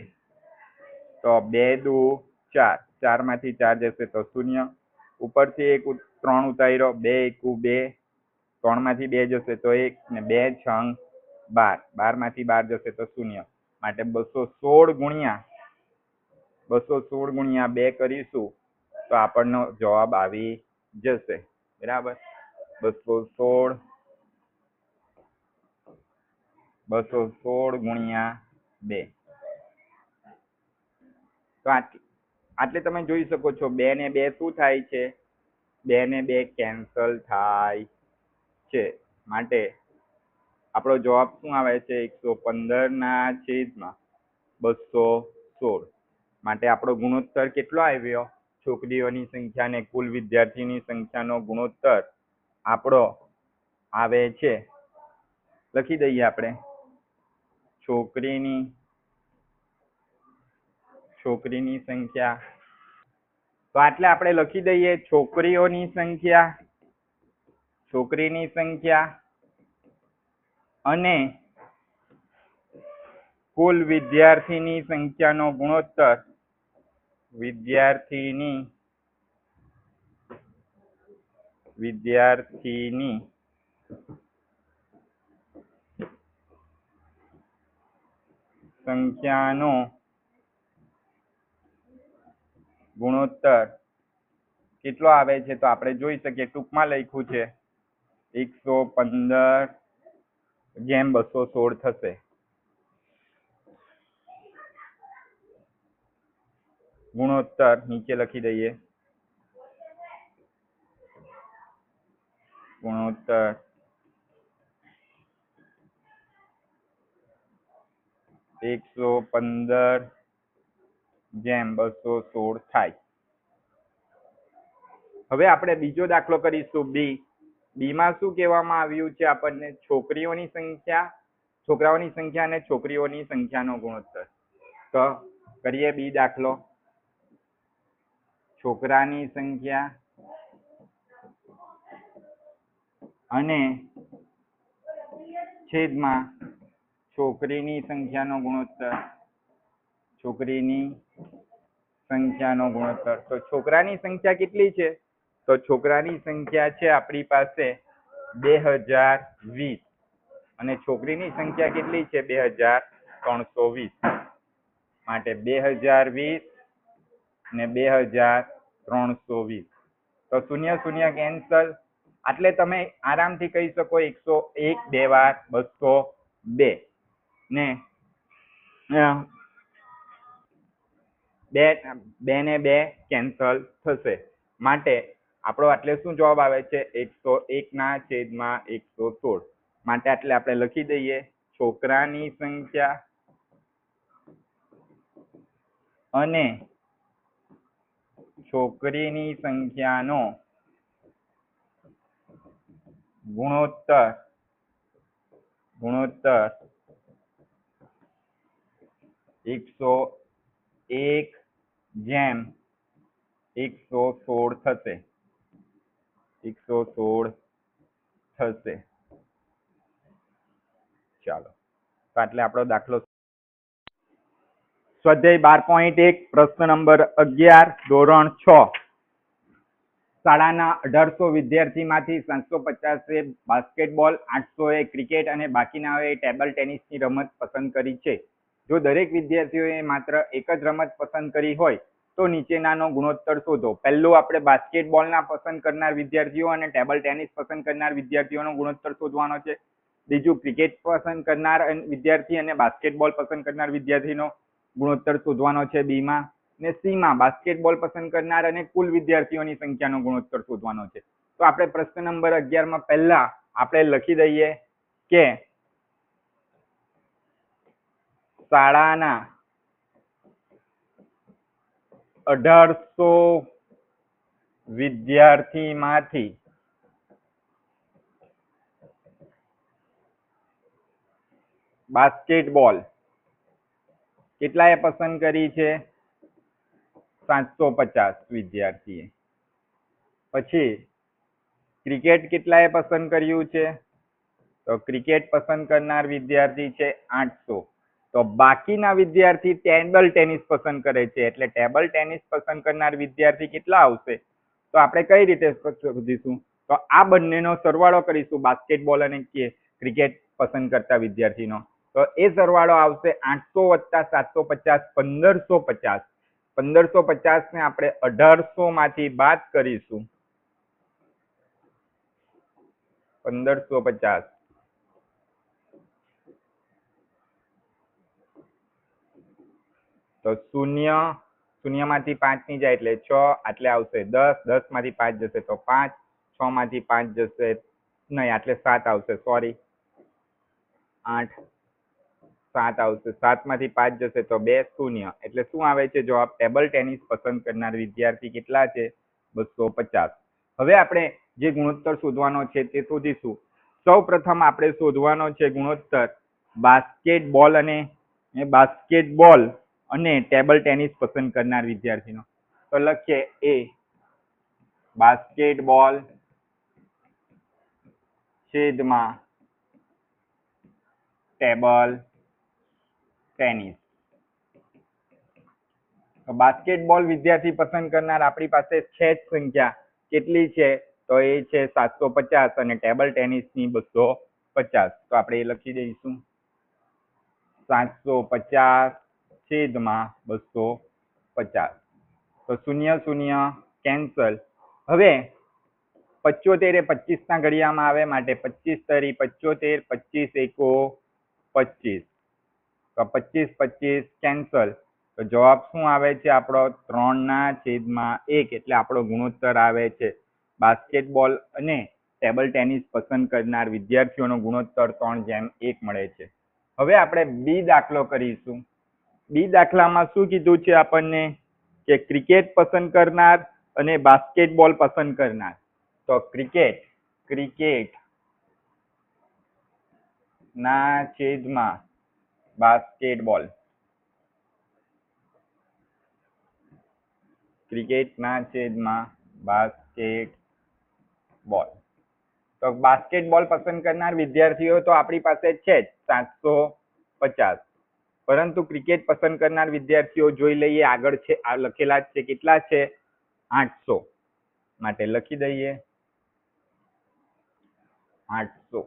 તો 2 દુ 4, 4 માંથી 4 જશે તો શૂન્ય, ઉપરથી 3 ઉતાર્યો, 2 એકુ 2, 3 માંથી 2 જશે તો 1, ને 2 છંગ 12, 12 માંથી 12 જશે તો શૂન્ય. માટે 216 ગુણ્યા 2 કરીશું તો આપણનો જવાબ આવી જશે, બરાબર. 216 ગુણ્યા 2. તો આટલે તમે જોઈ શકો છો 2 ને 2 શું થાય છે? 2 ને 2 કેન્સલ થાય છે. માટે આપણો જવાબ શું આવે છે? 115/216. માટે આપણો ગુણોત્તર કેટલો આવ્યો? છોકરીઓની સંખ્યા ને કુલ વિદ્યાર્થીની સંખ્યાનો ગુણોત્તર આપણો આવે છે, લખી દઈએ આપણે. છોકરીની સંખ્યા, તો આટલે આપણે લખી દઈએ છોકરીની સંખ્યા અને કુલ વિદ્યાર્થીની સંખ્યાનો ગુણોત્તર. વિદ્યાર્થીની સંખ્યાનો ગુણોત્તર કેટલો આવે છે? તો આપણે જોઈ શકીએ, ટૂંકમાં લખ્યું છે 115/216 થશે. ગુણોત્તર નીચે લખી દઈએ. ગુણોત્તર 115/216 થાય. હવે આપણે બીજો દાખલો કરીશું. બીમાં શું કહેવામાં આવ્યું છે આપણને? છોકરાઓની સંખ્યા અને છોકરીઓની સંખ્યાનો ગુણોત્તર. તો કરીએ બી દાખલો. છોકરાની સંખ્યા અને છેદમાં છોકરીની સંખ્યાનો ગુણોત્તર. તો છોકરાની સંખ્યા કેટલી છે? તો છોકરાની સંખ્યા છે આપણી પાસે 2020 અને છોકરીની સંખ્યા કેટલી છે? 2320. માટે 2020 ને 2320. તો શૂન્ય શૂન્ય કેન્સલ. એટલે તમે આરામથી કહી શકો 101 2 વાર 202 ને 2 ને 2 કેન્સલ થશે. માટે આપણો એટલે શું જવાબ આવે છે? 101/116. માટે એટલે આપણે લખી દઈએ છોકરાની સંખ્યા અને છોકરીની સંખ્યાનો ગુણોત્તર 101/116 થશે. 116 થશે. ચાલો તો એટલે આપણો દાખલો સ્વાધ્યાય 12.1 પ્રશ્ન નંબર 11 ધોરણ 6 શાળાના 1800 વિદ્યાર્થીમાંથી 750 બાસ્કેટબોલ, 800 ક્રિકેટ અને બાકીનાઓએ ટેબલ ટેનિસની રમત પસંદ કરી છે. જો દરેક વિદ્યાર્થીઓએ માત્ર એક જ રમત પસંદ કરી હોય તો નીચેનાનો ગુણોત્તર શોધો. પહેલું આપણે બાસ્કેટબોલના પસંદ કરનાર વિદ્યાર્થીઓ અને ટેબલ ટેનિસ પસંદ કરનાર વિદ્યાર્થીઓનો ગુણોત્તર શોધવાનો છે. બીજું ક્રિકેટ પસંદ કરનાર વિદ્યાર્થી અને બાસ્કેટબોલ પસંદ કરનાર વિદ્યાર્થીનો ગુણોત્તર શોધવાનો છે બીમાં. ને સીમાં બાસ્કેટબોલ પસંદ કરનાર અને કુલ વિદ્યાર્થીઓની સંખ્યાનો ગુણોત્તર શોધવાનો છે. તો આપણે પ્રશ્ન નંબર 11 પહેલા આપણે લખી દઈએ કે શાળાના 1800 વિદ્યાર્થીમાંથી બાસ્કેટબોલ કેટલાએ પસંદ કરી છે? 750 વિદ્યાર્થીએ. પછી ક્રિકેટ કેટલાએ પસંદ કર્યું છે? તો ક્રિકેટ પસંદ કરનાર વિદ્યાર્થી છે 800. તો બાકીના વિદ્યાર્થી ટેબલ ટેનિસ પસંદ કરે છે એટલે ટેબલ ટેનિસ પસંદ કરનાર વિદ્યાર્થી કેટલા આવશે? તો આપણે કઈ રીતે શોધીશું? તો આ બંનેનો સરવાળો કરીશું, બાસ્કેટબોલ અને ક્રિકેટ પસંદ કરતા વિદ્યાર્થીનો. તો એ સરવાળો આવશે 800 + 750 1550. 1550 ને આપણે 1800 માંથી બાદ કરીશું. 1550 તો 0 માંથી 5 ની જાય એટલે 6, આટલે આવશે 10, 10 માંથી 5 જશે તો 5, 6 માંથી 5 જશે નહીં, આટલે 7 આવશે, સોરી 8, 7 આવશે, 7 માંથી 5 જશે તો 2, 0. એટલે શું આવે છે જવાબ? ટેબલ ટેનિસ પસંદ કરનાર વિદ્યાર્થી કેટલા છે? 250. હવે આપણે જે ગુણોત્તર શોધવાનો છે તે શોધીશું. સૌ પ્રથમ આપણે શોધવાનો છે ગુણોત્તર બાસ્કેટબોલ અને ટેબલ ટેનિસ પસંદ કરનાર વિદ્યાર્થીનો. તો લખીએ એ બાસ્કેટબોલ છેદમાં ટેબલ ટેનિસ. તો બાસ્કેટબોલ વિદ્યાર્થી પસંદ કરનાર આપણી પાસે છે જ સંખ્યા. કેટલી છે? તો એ છે 750 અને ટેબલ ટેનિસની 250. તો આપણે એ લખી દઈશું 750 છેદમાં 250. તો 0 0 કેન્સલ. હવે 75 એ 25 ના ઘડિયામાં આવે માટે 25 તરી 75, 25 એકો 25. તો 25 25 કેન્સલ. તો જવાબ શું આવે છે આપણો? 3/1. એટલે આપણો ગુણોત્તર આવે છે બાસ્કેટબોલ અને ટેબલ ટેનિસ પસંદ કરનાર વિદ્યાર્થીઓનો ગુણોત્તર 3/1 મળે છે. હવે આપણે બી દાખલો કરીશું. બી દાખલામાં શું કીધું છે આપણને? કે ક્રિકેટ પસંદ કરનાર અને બાસ્કેટબોલ પસંદ કરનાર. તો ક્રિકેટ ના છેદમાં બાસ્કેટબોલ. ક્રિકેટ ના છેદમાં બાસ્કેટબોલ. તો બાસ્કેટબોલ પસંદ કરનાર વિદ્યાર્થીઓ તો આપણી પાસે છે જ 750. પરંતુ ક્રિકેટ પસંદ કરનાર વિદ્યાર્થીઓ જોઈ લઈએ, આગળ છે આ લખેલા જ છે. કેટલા છે? 800. માટે લખી દઈએ 800.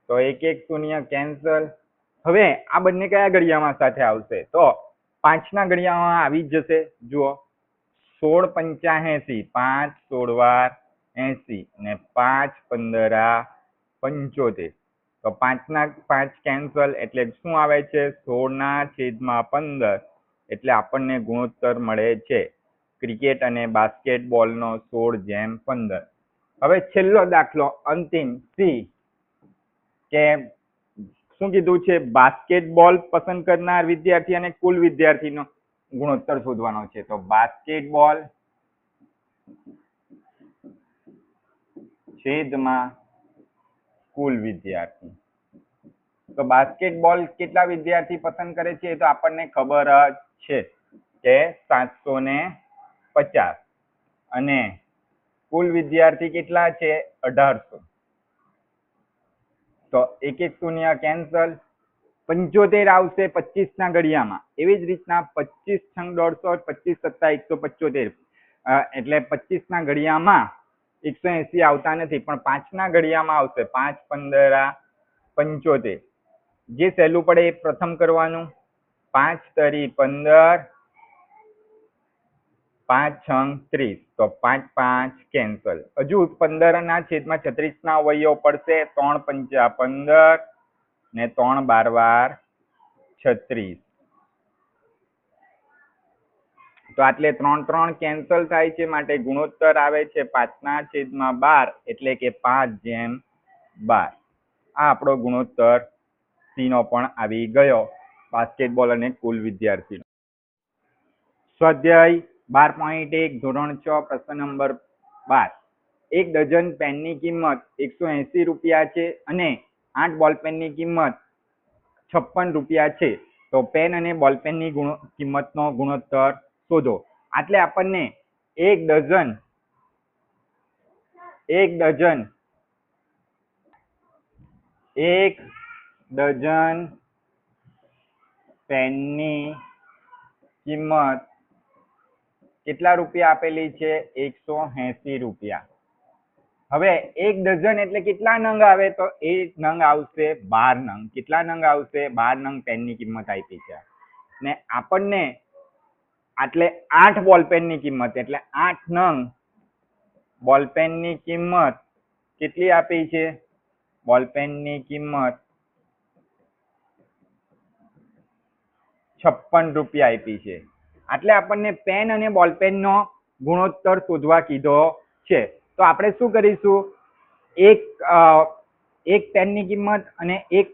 તો 1 1 0 કેન્સલ. હવે આ બંને કયા ઘડિયામાં સાથે આવશે? તો 5 ના ઘડિયામાં આવી જ જશે. જુઓ 16 85, 5 16 80 ને 5 15 75. તો 5 ના 5 કેન્સલ એટલે શું આવે છે? 16/15. એટલે આપણને ગુણોત્તર મળે છે ક્રિકેટ અને બાસ્કેટબોલનો 16/15. હવે છેલ્લો દાખલો અંતિમ સી, કે શું કીધું છે? બાસ્કેટબોલ પસંદ કરનાર વિદ્યાર્થી અને કુલ વિદ્યાર્થીનો ગુણોત્તર શોધવાનો છે. તો બાસ્કેટબોલ છેદમાં કુલ વિદ્યાર્થી. તો બાસ્કેટબોલ કેટલા વિદ્યાર્થી પસંદ કરે છે? એ તો આપણને ખબર જ છે કે 750. અને કુલ વિદ્યાર્થી કેટલા છે? 1800. તો 1 1 0 કેન્સલ. 75 આવશે 25 ના ઘડિયામાં. એવી જ રીતના 25 છંગ 150, 25 સત્તા 175. એટલે 25 ના ઘડિયામાં 180 આવતા નથી, પણ 5 ના ઘડિયામાં આવશે. 5 15 75. જે સહેલું પડે એ પ્રથમ કરવાનું. 5 તરી 15, 5 છંગ 30, તો 5 5 કેન્સલ. હજુ 15 ના છેદમાં 36 ના અવયવ પડશે. 3 પંચા 15 ને 3 બાર વાર 36. તો આટલે 3 3 કેન્સલ થાય છે, માટે ગુણોત્તર આવે છે 5 ના છેદમાં 12, એટલે કે 5/12. આ આપણો ગુણોત્તર C નો પણ આવી ગયો, બાસ્કેટબોલ અને કુલ વિદ્યાર્થીનો. સ્વાધ્યાય 12.1 ધોરણ 6 પ્રશ્ન નંબર 12. એક ડઝન પેનની કિંમત 180 રૂપિયા છે અને 8 બોલપેનની કિંમત 56 રૂપિયા છે. તો પેન અને બોલપેનની કિંમતનો ગુણોત્તર શોધો. એટલે આપણને એક ડઝન પેનની કિંમત કેટલા રૂપિયા આપેલી છે? 180 રૂપિયા. હવે એક ડઝન એટલે કેટલા નંગ આવે? તો એ નંગ આવશે 12 નંગ. કેટલા નંગ આવશે? 12 નંગ પેનની કિંમત આપી છે. ને આપણને એટલે 8 બોલપેનની કિંમત, એટલે 8 નંગ બોલપેનની કિંમત કેટલી આપી છે? બોલપેનની કિંમત 56 રૂપિયા આપી છે. એટલે આપણને પેન અને બોલપેનનો ગુણોત્તર શોધવા કીધો છે. તો આપણે શું કરીશું? એક પેનની કિંમત અને એક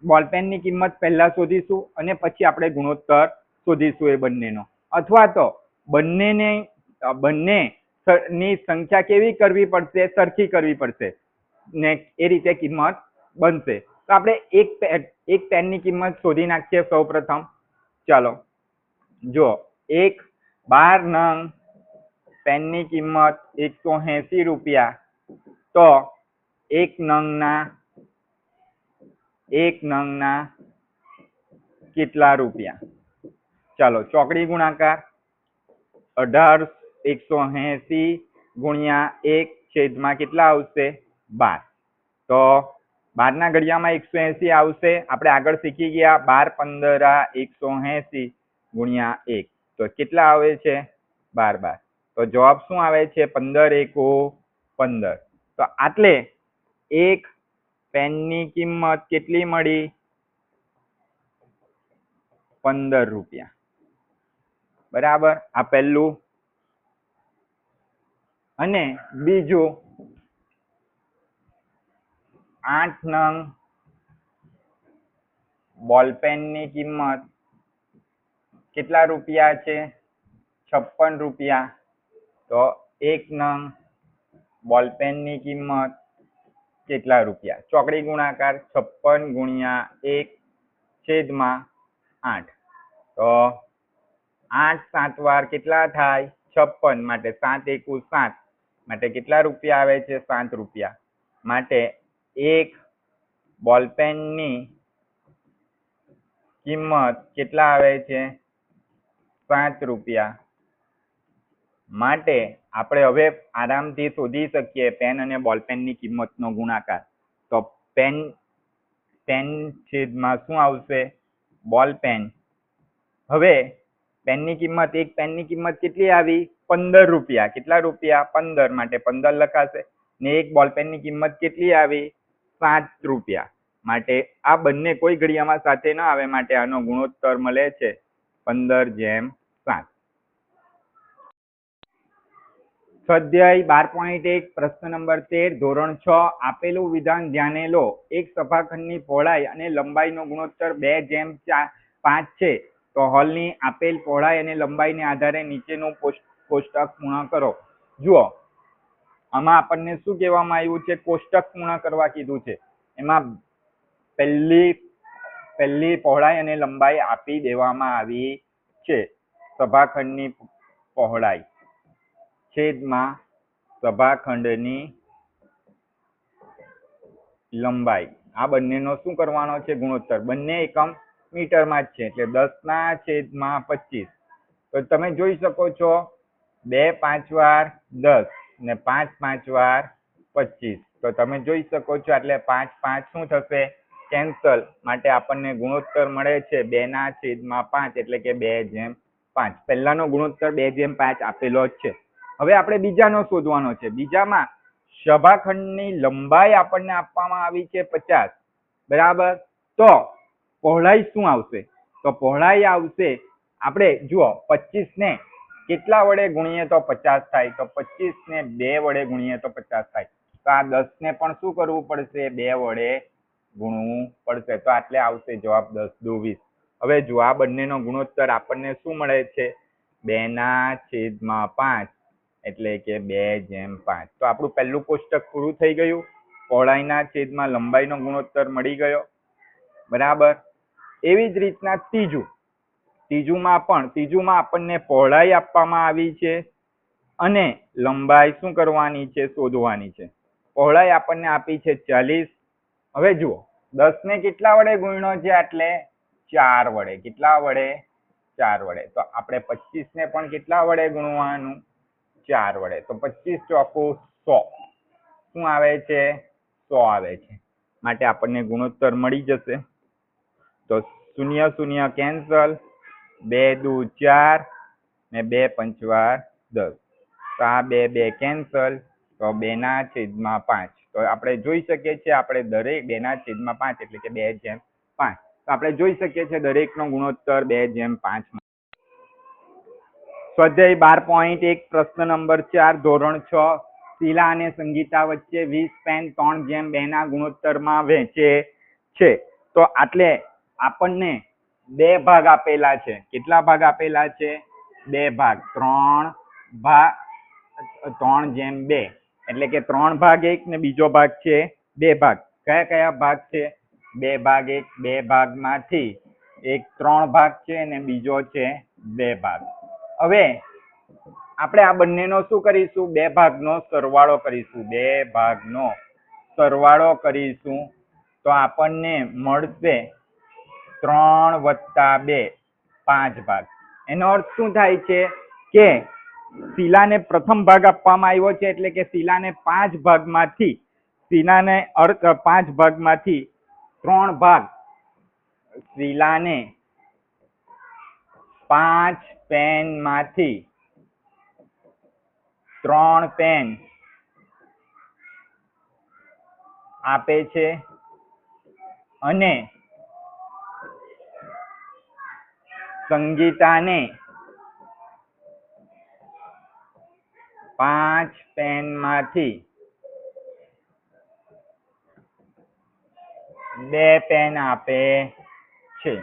બોલપેનની કિંમત પહેલા શોધીશું અને પછી આપણે ગુણોત્તર શોધીશું એ બંનેનો. અથવા તો બંનેની સંખ્યા કેવી કરવી પડશે? સરખી કરવી પડશે ને એ રીતે કિંમત બનશે. તો આપણે એક પેનની કિંમત શોધી નાખીએ સૌપ્રથમ. ચાલો જો 12 નંગ પેનની કિંમત 180 રૂપિયા, તો એક નંગના કેટલા રૂપિયા? ચાલો ચોકડી ગુણાકાર. 180 ગુણ્યા 1 છેદમાં કેટલા આવશે? 12. તો 12 ના ઘડિયામાં 180 આવશે. આપણે આગળ શીખી ગયા 12 15 180 ગુણ્યા 1, તો કેટલા આવે છે? 12. તો જવાબ શું આવે છે? 15 એકુ 15. તો આટલે એક પેનની કિંમત કેટલી મળી? 15 રૂપિયા. બરાબર. આ પહેલું. અને બીજું 8 નંગ બોલપેનની કિંમત કેટલા રૂપિયા છે? 56 રૂપિયા. તો એક નંગ બોલપેનની કિંમત કેટલા રૂપિયા? ચોકડી ગુણાકાર. 56 ગુણ્યા 1 છેદમાં 8. તો 8 7 વાર કેટલા થાય? 56. માટે 7 એકુ 7, માટે કેટલા રૂપિયા આવે છે? 7 રૂપિયા. માટે એક બોલપેનની કિંમત કેટલા આવે છે? 7 રૂપિયા. માટે આપણે હવે આરામથી શોધી શકીએ પેન અને બોલપેનની કિંમતનો ગુણાકાર. તો પેન છેદમાં શું આવશે? બોલપેન. હવે પેનની કિંમત, એક પેનની કિંમત કેટલી આવી? 15 રૂપિયા. કેટલા રૂપિયા? 15, માટે 15 લખાશે. ને એક બોલપેનની કિંમત કેટલી આવી? 7 રૂપિયા. માટે આ બંને કોઈ ઘડિયામાં સાથે ન આવે, માટે આનો ગુણોત્તર મળે છે 15/7. સ્વાધ્યાય 12.1 પ્રશ્ન નંબર 13 ધોરણ 6. આપેલું વિધાન ધ્યાને લો. એક સભાખંડની પહોળાઈ અને લંબાઈનો ગુણોત્તર 2:5 છે. તો હોલની આપેલ પહોળાઈ અને લંબાઈને આધારે નીચેનું કોષ્ટક પૂર્ણ કરો. જુઓ, આમાં આપણને શું કહેવામાં આવ્યું છે? કોષ્ટક પૂર્ણ કરવા કીધું છે. એમાં પહેલી પહોળાઈ અને લંબાઈ આપી દેવામાં આવી છે. સભાખંડની પહોળાઈ છેદમાં સભાખંડની લંબાઈ આ બંનેનો શું કરવાનો છે ગુણોત્તર, બંને એકમ મીટરમાં જ છે એટલે 10/25. તો તમે જોઈ શકો છો 2 5 વાર 10 ને 5 5 વાર 25. તો તમે જોઈ શકો છો એટલે 5 5 શું થશે કેન્સલ, માટે આપણને ગુણોત્તર મળે છે 2/5 એટલે કે 2/5. પહેલાનો ગુણોત્તર 2/5 આપેલો જ છે. હવે આપણે બીજાનો શોધવાનો છે. બીજામાં સભાખંડની લંબાઈ આપણને આપવામાં આવી છે 50, બરાબર. તો પહોળાઈ શું આવશે, તો પહોળાઈ આવશે, આપણે જુઓ 25 ને કેટલા વડે ગુણીએ તો 50 થાય, તો 25 ને 2 વડે ગુણીએ તો 50 થાય. તો આ 10 ને પણ શું કરવું પડશે 2 વડે ગુણવું પડશે. તો આટલે આવશે જવાબ 10 દુ 20. હવે જો આ બંનેનો ગુણોત્તર આપણને શું મળે છે 2/5 એટલે કે 2/5. તો આપણું પહેલું કોષ્ટક પૂરું થઈ ગયું. પહોળાઈના છેદમાં લંબાઈનો ગુણોત્તર મળી ગયો, બરાબર. એવી જ રીતના ત્રીજુમાં આપણને પહોળાઈ આપવામાં આવી છે અને લંબાઈ શું કરવાની છે શોધવાની છે. પહોળાઈ આપણને આપી છે 40. હવે જુઓ 10 ને કેટલા વડે ગુણ્યો છે એટલે 4 વડે. કેટલા વડે 4 વડે. તો આપણે 25 ને પણ કેટલા વડે ગુણવાનું 4 વડે. તો 25 ચોકુ 100 શું આવે છે 100 આવે છે, માટે આપણને ગુણોત્તર મળી જશે. તો 0 0 કેન્સલ, 2 દુ 4 ને 2 પંચવાર 10. તો આ 2 2 કેન્સલ, તો 2/5. તો આપણે જોઈ શકીએ છીએ આપણે દરેક 2/5 એટલે કે 2/5. તો આપણે જોઈ શકીએ છીએ દરેકનો ગુણોત્તર 2/5. સ્વાધ્યાય 12.1 પ્રશ્ન નંબર 4 ધોરણ 6. શીલા અને સંગીતા વચ્ચે 20 પેન 3/2 ના ગુણોત્તરમાં વહેંચે છે. તો આટલે આપણને 2 ભાગ આપેલા છે. કેટલા ભાગ આપેલા છે 2 ભાગ. 3/2 એટલે કે 3 ભાગ 1 ને બીજો ભાગ છે 2 ભાગ. કયા કયા ભાગ છે 2 ભાગ 1, 2 ભાગમાંથી એક 3 ભાગ છે અને બીજો છે 2 ભાગ. હવે આપણે આ બંનેનો શું કરીશું 2 ભાગનો સરવાળો કરીશું. 2 ભાગનો સરવાળો કરીશું તો આપણને મળશે 3 + 2 5 ભાગ. એનો અર્થ શું થાય છે કે શીલાને પ્રથમ ભાગ આપવામાં આવ્યો છે એટલે કે શીલાને 5 ભાગમાંથી 3 ભાગ, શીલાને 5 પેનમાંથી 3 પેન આપે છે અને સંગીતાને 5 પેનમાંથી 2 પેન આપે છે.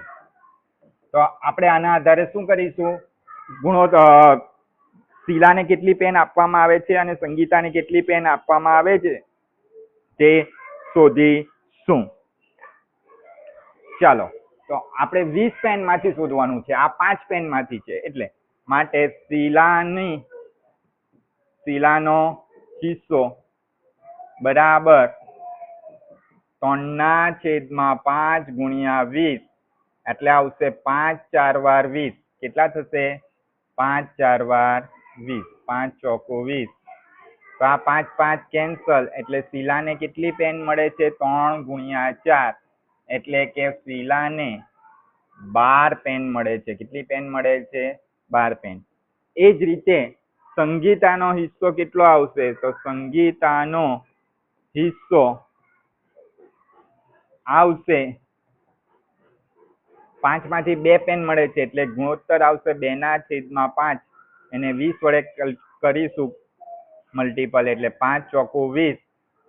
તો આપણે આના આધારે શું કરીશું શીલાને કેટલી પેન આપવામાં આવે છે અને સંગીતાને કેટલી પેન આપવામાં આવે છે તે શોધીશું. ચાલો, તો આપણે 20 પેનમાંથી શોધવાનું છે. આ 5 પેનમાંથી છે એટલે માટે શીલાનો હિસ્સો બરાબર 3/5 ગુણ્યા 20 એટલે આવશે 5 4 વાર 20. કેટલા થશે 5 4 વાર 20. 5 ચોકુ 20. તો આ 5 5 કેન્સલ એટલે શીલાને કેટલી પેન મળે છે 3 ગુણ્યા 4 એટલે કે શીલાને 12 પેન મળે છે. કેટલી પેન મળે છે 12 પેન. એ જ રીતે સંગીતાનો હિસ્સો કેટલો આવશે તો સંગીતાનો હિસ્સો આવશે 5 માંથી 2 પેન મળે છે એટલે ગુણોત્તર આવશે 2/5. એને 20 વડે કરીશું મલ્ટીપલ એટલે 5 ચોકુ 20.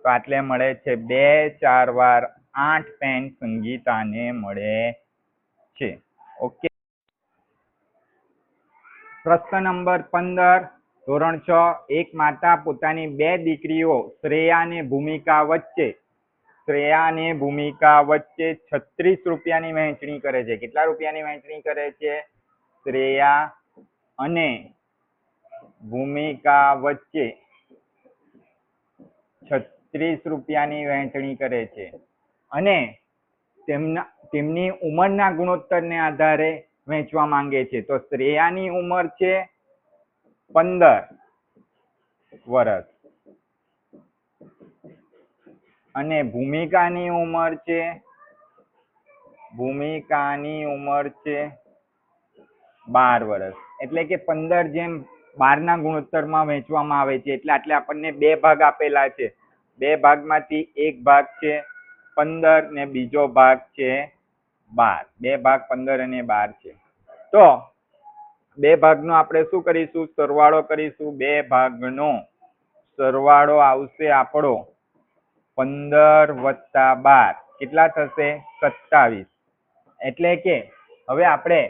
તો આટલે મળે છે 2 4 વાર 8 પેન સંગીતાને મળે છે. ઓકે. પ્રશ્ન નંબર 15 ધોરણ 6. એક માતા પોતાની 2 દીકરીઓ શ્રેયા અને ભૂમિકા વચ્ચે 36 રૂપિયાની વહેંચણી કરે છે. કેટલા રૂપિયાની વહેંચણી કરે છે શ્રેયા અને ભૂમિકા વચ્ચે 36 રૂપિયાની વહેંચણી કરે છે. અને તેમની ઉંમરના ગુણોત્તરને આધારે વહેંચવા માંગે છે. તો શ્રેયાની ઉંમર છે 15 વર્ષ અને ભૂમિકાની ઉંમર છે 12 વર્ષ. એટલે કે 15:12 ના ગુણોત્તરમાં વહેંચવામાં આવે છે. એટલે આપણને બે ભાગ આપેલા છે. બે ભાગમાંથી એક ભાગ છે 15 ને બીજો ભાગ છે 12. બે ભાગ 15 અને 12 છે. તો બે ભાગનો આપણે શું કરીશું? સરવાળો કરીશું. બે ભાગનો સરવાળો આવશે આપણો 15 + 12 કેટલા થશે? 27. એટલે કે હવે આપણે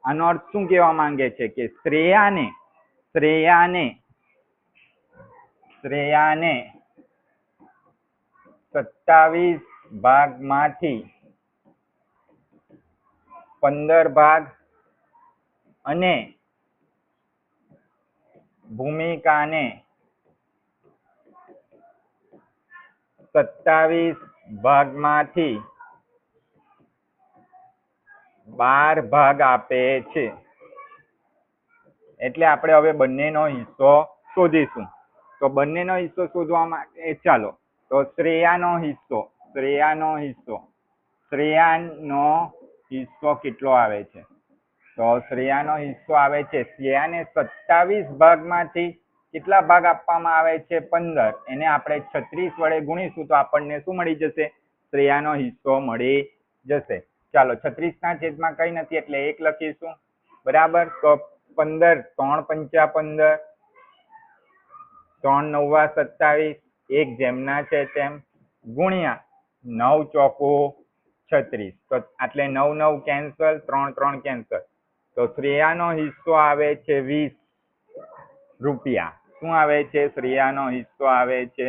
આનો અર્થ શું કહેવા માંગે છે કે શ્રેયાને 27 ભાગમાંથી 15 ભાગ અને ભૂમિકાને 27 ભાગમાંથી 12 ભાગ આપે છે. એટલે આપણે હવે બંનેનો હિસ્સો શોધીશું. તો બંનેનો હિસ્સો શોધવા માટે ચાલો તો શ્રેયાનો હિસ્સો કેટલો આવે છે? તો શ્રેયાનો હિસ્સો આવે છે, શ્રેયાને 27 ભાગમાંથી કેટલા ભાગ આપવામાં આવે છે? 15. એને આપણે 36 વડે ગુણીશું તો આપણને શું મળી જશે? શ્રેયાનો હિસ્સો મળી જશે. ચાલો 36 ના છેદમાં કઈ નથી એટલે 1 લખીશું. બરાબર. તો 15 3 × 5 = 15, 3 × 9 = 27, એક જેમના છે તેમ ગુણ્યા 9 × 4 = 36. તો એટલે 9 9 કેન્સલ, 3 3 કેન્સલ. તો શ્રેયાનો હિસ્સો આવે છે 20 રૂપિયા. શું આવે છે? શ્રેયાનો હિસ્સો આવે છે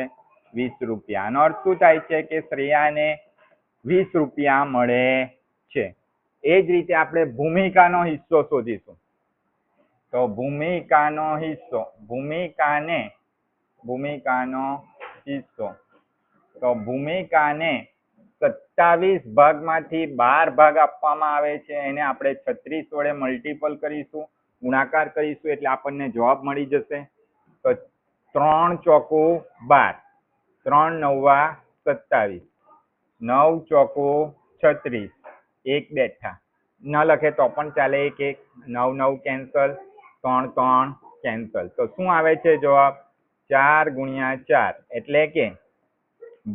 20 રૂપિયા. આનો અર્થ શું થાય છે કે શ્રેયાને 20 રૂપિયા મળે છે. એ જ રીતે આપણે ભૂમિકાનો હિસ્સો શોધીશું. તો ભૂમિકાનો હિસ્સો તો ભૂમિકાને 27 ભાગમાંથી 12 ભાગ આપવામાં આવે છે. એને આપણે 36 વડે મલ્ટીપલ કરીશું, ગુણાકાર કરીશું એટલે આપણને જવાબ મળી જશે. તો 3 × 4 = 12, 3 × 9 = 27, 9 × 4 = 36, એક બેઠા. ન લખે તો પણ ચાલે, 1 1, 9 9 કેન્સલ, 3 3 કેન્સલ. તો શું આવે છે જવાબ? 4 × 4 એટલે કે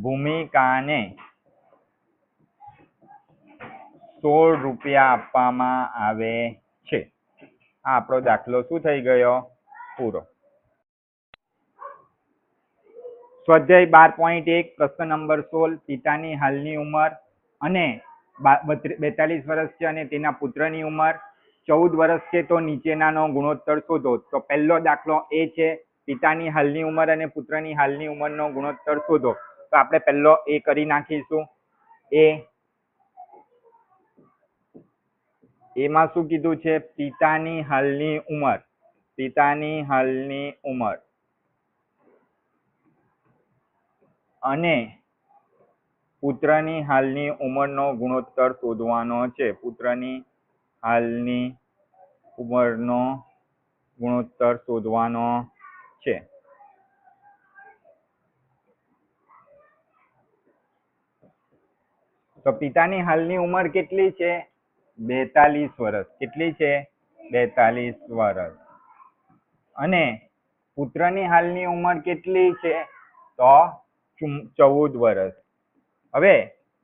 ભૂમિકાને 16 રૂપિયા આપવામાં આવે છે. આ આપણો દાખલો શું થઈ ગયો? પૂરો. સ્વાધ્યાય 12.1 પ્રશ્ન નંબર 16. પિતાની હાલની ઉંમર અને 42 વર્ષ છે અને તેના પુત્રની ઉંમર 14 વર્ષ છે. તો નીચેનાનો ગુણોત્તર શોધો. તો પહેલો દાખલો એ છે પિતાની હાલની ઉંમર અને પુત્રની હાલની ઉંમરનો ગુણોત્તર શોધો. તો આપણે પહેલો એ કરી નાખીશું. એમાં શું કીધું છે? પિતાની હાલની ઉંમર અને પુત્રની હાલની ઉંમરનો ગુણોત્તર શોધવાનો છે. પુત્રની હાલની ઉંમરનો ગુણોત્તર શોધવાનો છે. તો પિતાની હાલની ઉંમર કેટલી છે? 42 વર્ષ. કેટલી છે? 42 વર્ષ. અને પુત્રની હાલની ઉંમર કેટલી છે? તો 14 વર્ષ. હવે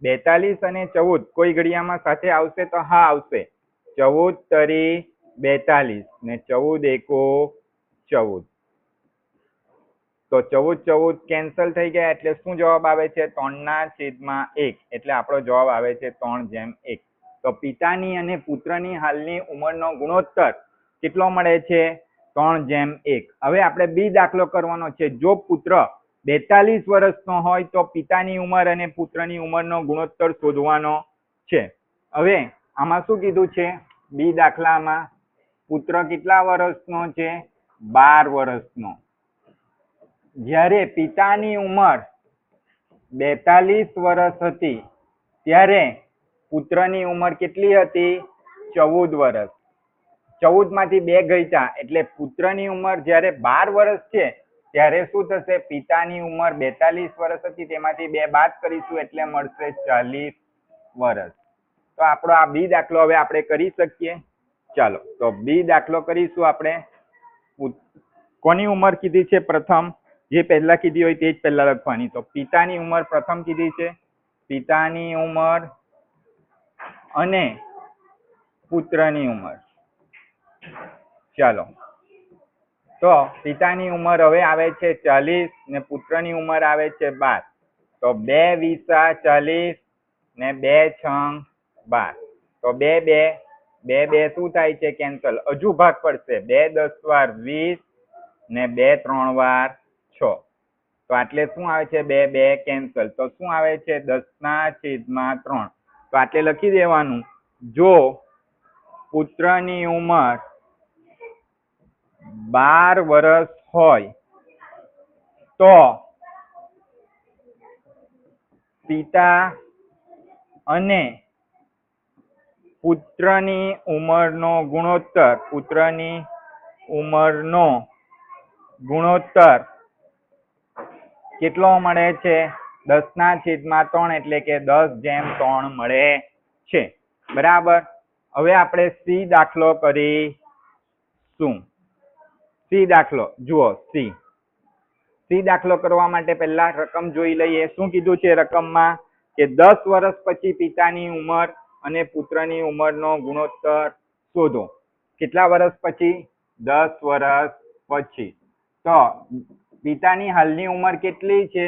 42 અને 14 કોઈ ઘડિયામાં સાથે આવશે? તો હા આવશે. 14 તરી 42 ને 14 એકો 14. તો 14 14 કેન્સલ થઈ ગયા એટલે શું જવાબ આવે છે? 3/1. એટલે આપણો જવાબ આવે છે 3/1. તો પિતાની અને પુત્રની હાલની ઉંમરનો ગુણોત્તર કેટલો મળે છે? 3/1. હવે આપણે બી દાખલો કરવાનો છે. જો પુત્ર 42 વર્ષનો હોય તો પિતાની ઉંમર અને પુત્રની ઉંમરનો ગુણોત્તર શોધવાનો છે. હવે આમાં શું કીધું છે? બી દાખલામાં પુત્ર કેટલા વર્ષનો છે? 12 વર્ષનો. જ્યારે પિતાની ઉંમર 42 વર્ષ હતી ત્યારે પુત્રની ઉંમર કેટલી હતી? 14 વર્ષ. 14 માંથી 2 ઘટ્યા એટલે પુત્રની ઉંમર જ્યારે 12 વર્ષ છે ત્યારે શું થશે? પિતાની ઉંમર 42 વર્ષ હતી, તેમાંથી 2 બાદ કરીશું એટલે મળશે 40 વર્ષ. તો આપણો આ બી દાખલો હવે આપણે કરી શકીએ. ચાલો તો બી દાખલો કરીશું આપણે. કોની ઉંમર કીધી છે? પ્રથમ જે પહેલા કીધી હોય તે જ પહેલા લખવાની. તો પિતાની ઉંમર પ્રથમ કીધી છે, પિતાની ઉંમર અને પુત્રની ઉંમર. ચાલો તો પિતાની ઉંમર હવે આવે છે 40 ને પુત્રની ઉંમર આવે છે 12. તો 2 × 20 = 40 ને 2 × 6 = 12. તો 2 શું થાય છે? કેન્સલ. હજુ ભાગ પડશે. 2 × 10 = 20 ને 2 × 3 = 6. તો આટલે શું આવે છે? 2 કેન્સલ. તો શું આવે છે? 10/3. તો આટલે લખી દેવાનું, જો પુત્રની ઉંમર 12 વર્ષ હોય તો પિતા અને પુત્રની ઉંમરનો ગુણોત્તર કેટલો મળે છે? 10/3 એટલે કે 10:3 મળે છે. બરાબર. હવે આપણે સી દાખલો કરીશું. સી દાખલો જુઓ. સી દાખલો કરવા માટે પહેલા રકમ જોઈ લઈએ. શું કીધું છે રકમમાં? કે 10 વર્ષ પછી પિતાની ઉંમર અને પુત્રની ઉંમરનો ગુણોત્તર શોધો. કેટલા વર્ષ પછી? 10 વર્ષ પછી. તો પિતાની હાલની ઉંમર કેટલી છે?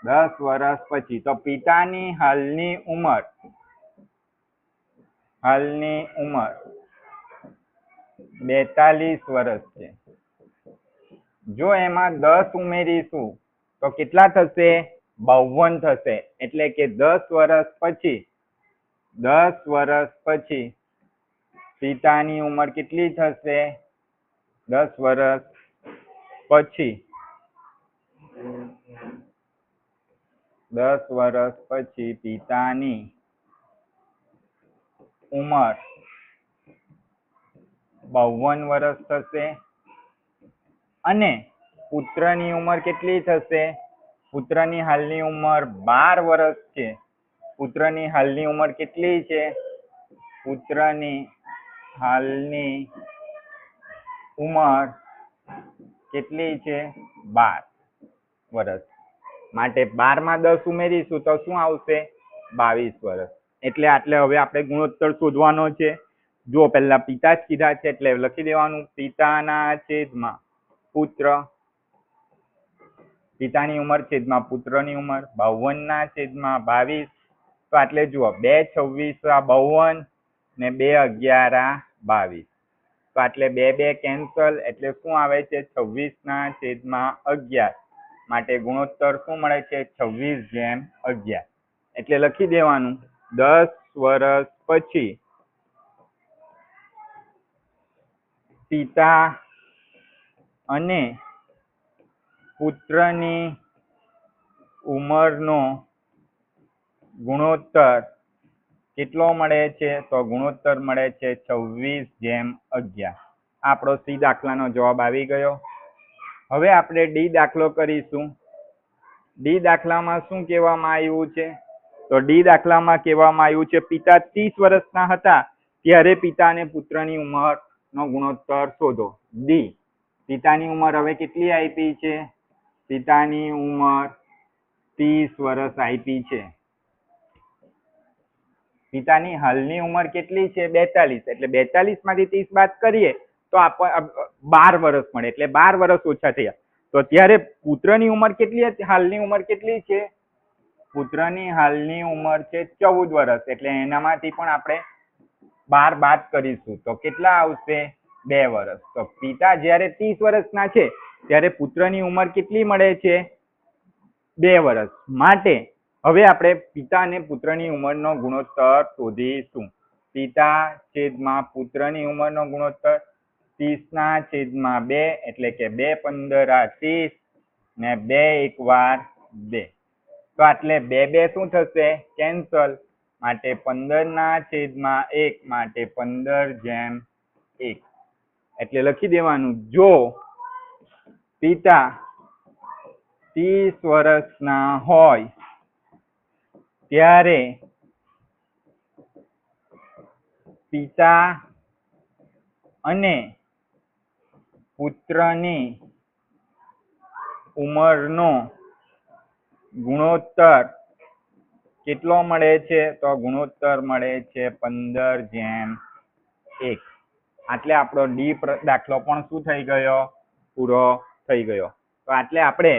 10 વર્ષ પછી. તો પિતાની હાલની ઉંમર 42 વર્ષ છે. જો એમાં 10 ઉમેરીશું તો કેટલા થશે? 52 થશે. એટલે કે 10 વર્ષ પછી પિતાની ઉંમર કેટલી થશે? 10 વર્ષ પછી પિતાની ઉંમર 52 વર્ષ થશે અને પુત્રની ઉંમર કેટલી થશે? પુત્રની હાલની ઉંમર 12 વર્ષ છે. પુત્રની હાલની ઉંમર કેટલી છે? પુત્રની હાલની ઉંમર કેટલી છે? 12 વર્ષ. માટે 12 માં 10 ઉમેરીશું તો શું આવશે? 22 વર્ષ. એટલે આટલે હવે આપણે ગુણોત્તર શોધવાનો છે. જો પહેલા પિતા જ કીધા છે એટલે લખી દેવાનું, પિતાના છેદમાં પુત્ર. પિતાની ઉંમર છેદમાં પુત્રની ઉંમર 52/22. તો આટલે જુઓ 2 × 26 = 52 ને 2 × 11 = 22. તો આટલે 2 કેન્સલ એટલે શું આવે છે? 26/11. માટે ગુણોત્તર શું મળે છે? 26:11. એટલે લખી દેવાનું 10 વર્ષ પછી પિતા અને પુત્રની ઉંમરનો ગુણોત્તર કેટલો મળે છે? તો ગુણોત્તર મળે છે 26:11. આપણો સી દાખલાનો જવાબ આવી ગયો. હવે આપણે ડી દાખલો કરીશું. ડી દાખલામાં શું કહેવામાં આવ્યું છે? તો ડી દાખલામાં કહેવામાં આવ્યું છે પિતા 30 વર્ષના હતા ત્યારે પિતા અને પુત્રની ઉંમરનો ગુણોત્તર શોધો. ડી પિતાની ઉંમર હવે કેટલી આપી છે? પિતાની ઉંમર 30 વર્ષ આપી છે. પિતાની હાલની ઉંમર કેટલી છે? 42. એટલે 42 માંથી 30 બાદ કરીએ તો 12 વર્ષ મળે. એટલે 12 વર્ષ ઓછા થયા. તો ત્યારે પુત્રની ઉંમર કેટલી હતી? હાલની ઉંમર કેટલી છે? પુત્રની હાલની ઉંમર છે 14 વર્ષ. એટલે એનામાંથી પણ આપણે 12 બાદ કરીશું તો કેટલા આવશે? 2 વર્ષ. તો પિતા જ્યારે 30 વર્ષના છે ત્યારે પુત્રની ઉંમર કેટલી મળે છે? 2 વર્ષ. માટે હવે આપણે પિતા અને પુત્રની ઉંમરનો ગુણોત્તર શોધીશું. પિતા છેદમાં પુત્રની ઉંમરનો ગુણોત્તર 30/2 એટલે કે 2 × 15 = 30 ને 2 × 1 = 2. તો આટલે 2 શું થશે? કેન્સલ. માટે 15/1 માટે 15/1 એટલે લખી દેવાનું જો પિતા 30 વર્ષના હોય ત્યારે પિતા અને પુત્રની ઉંમરનો ગુણોત્તર કેટલો મળે છે? તો ગુણોત્તર મળે છે 15/1. આટલે આપણો ડી દાખલો પણ શું થઈ ગયો? પૂરો થઈ ગયો. તો આટલે આપણે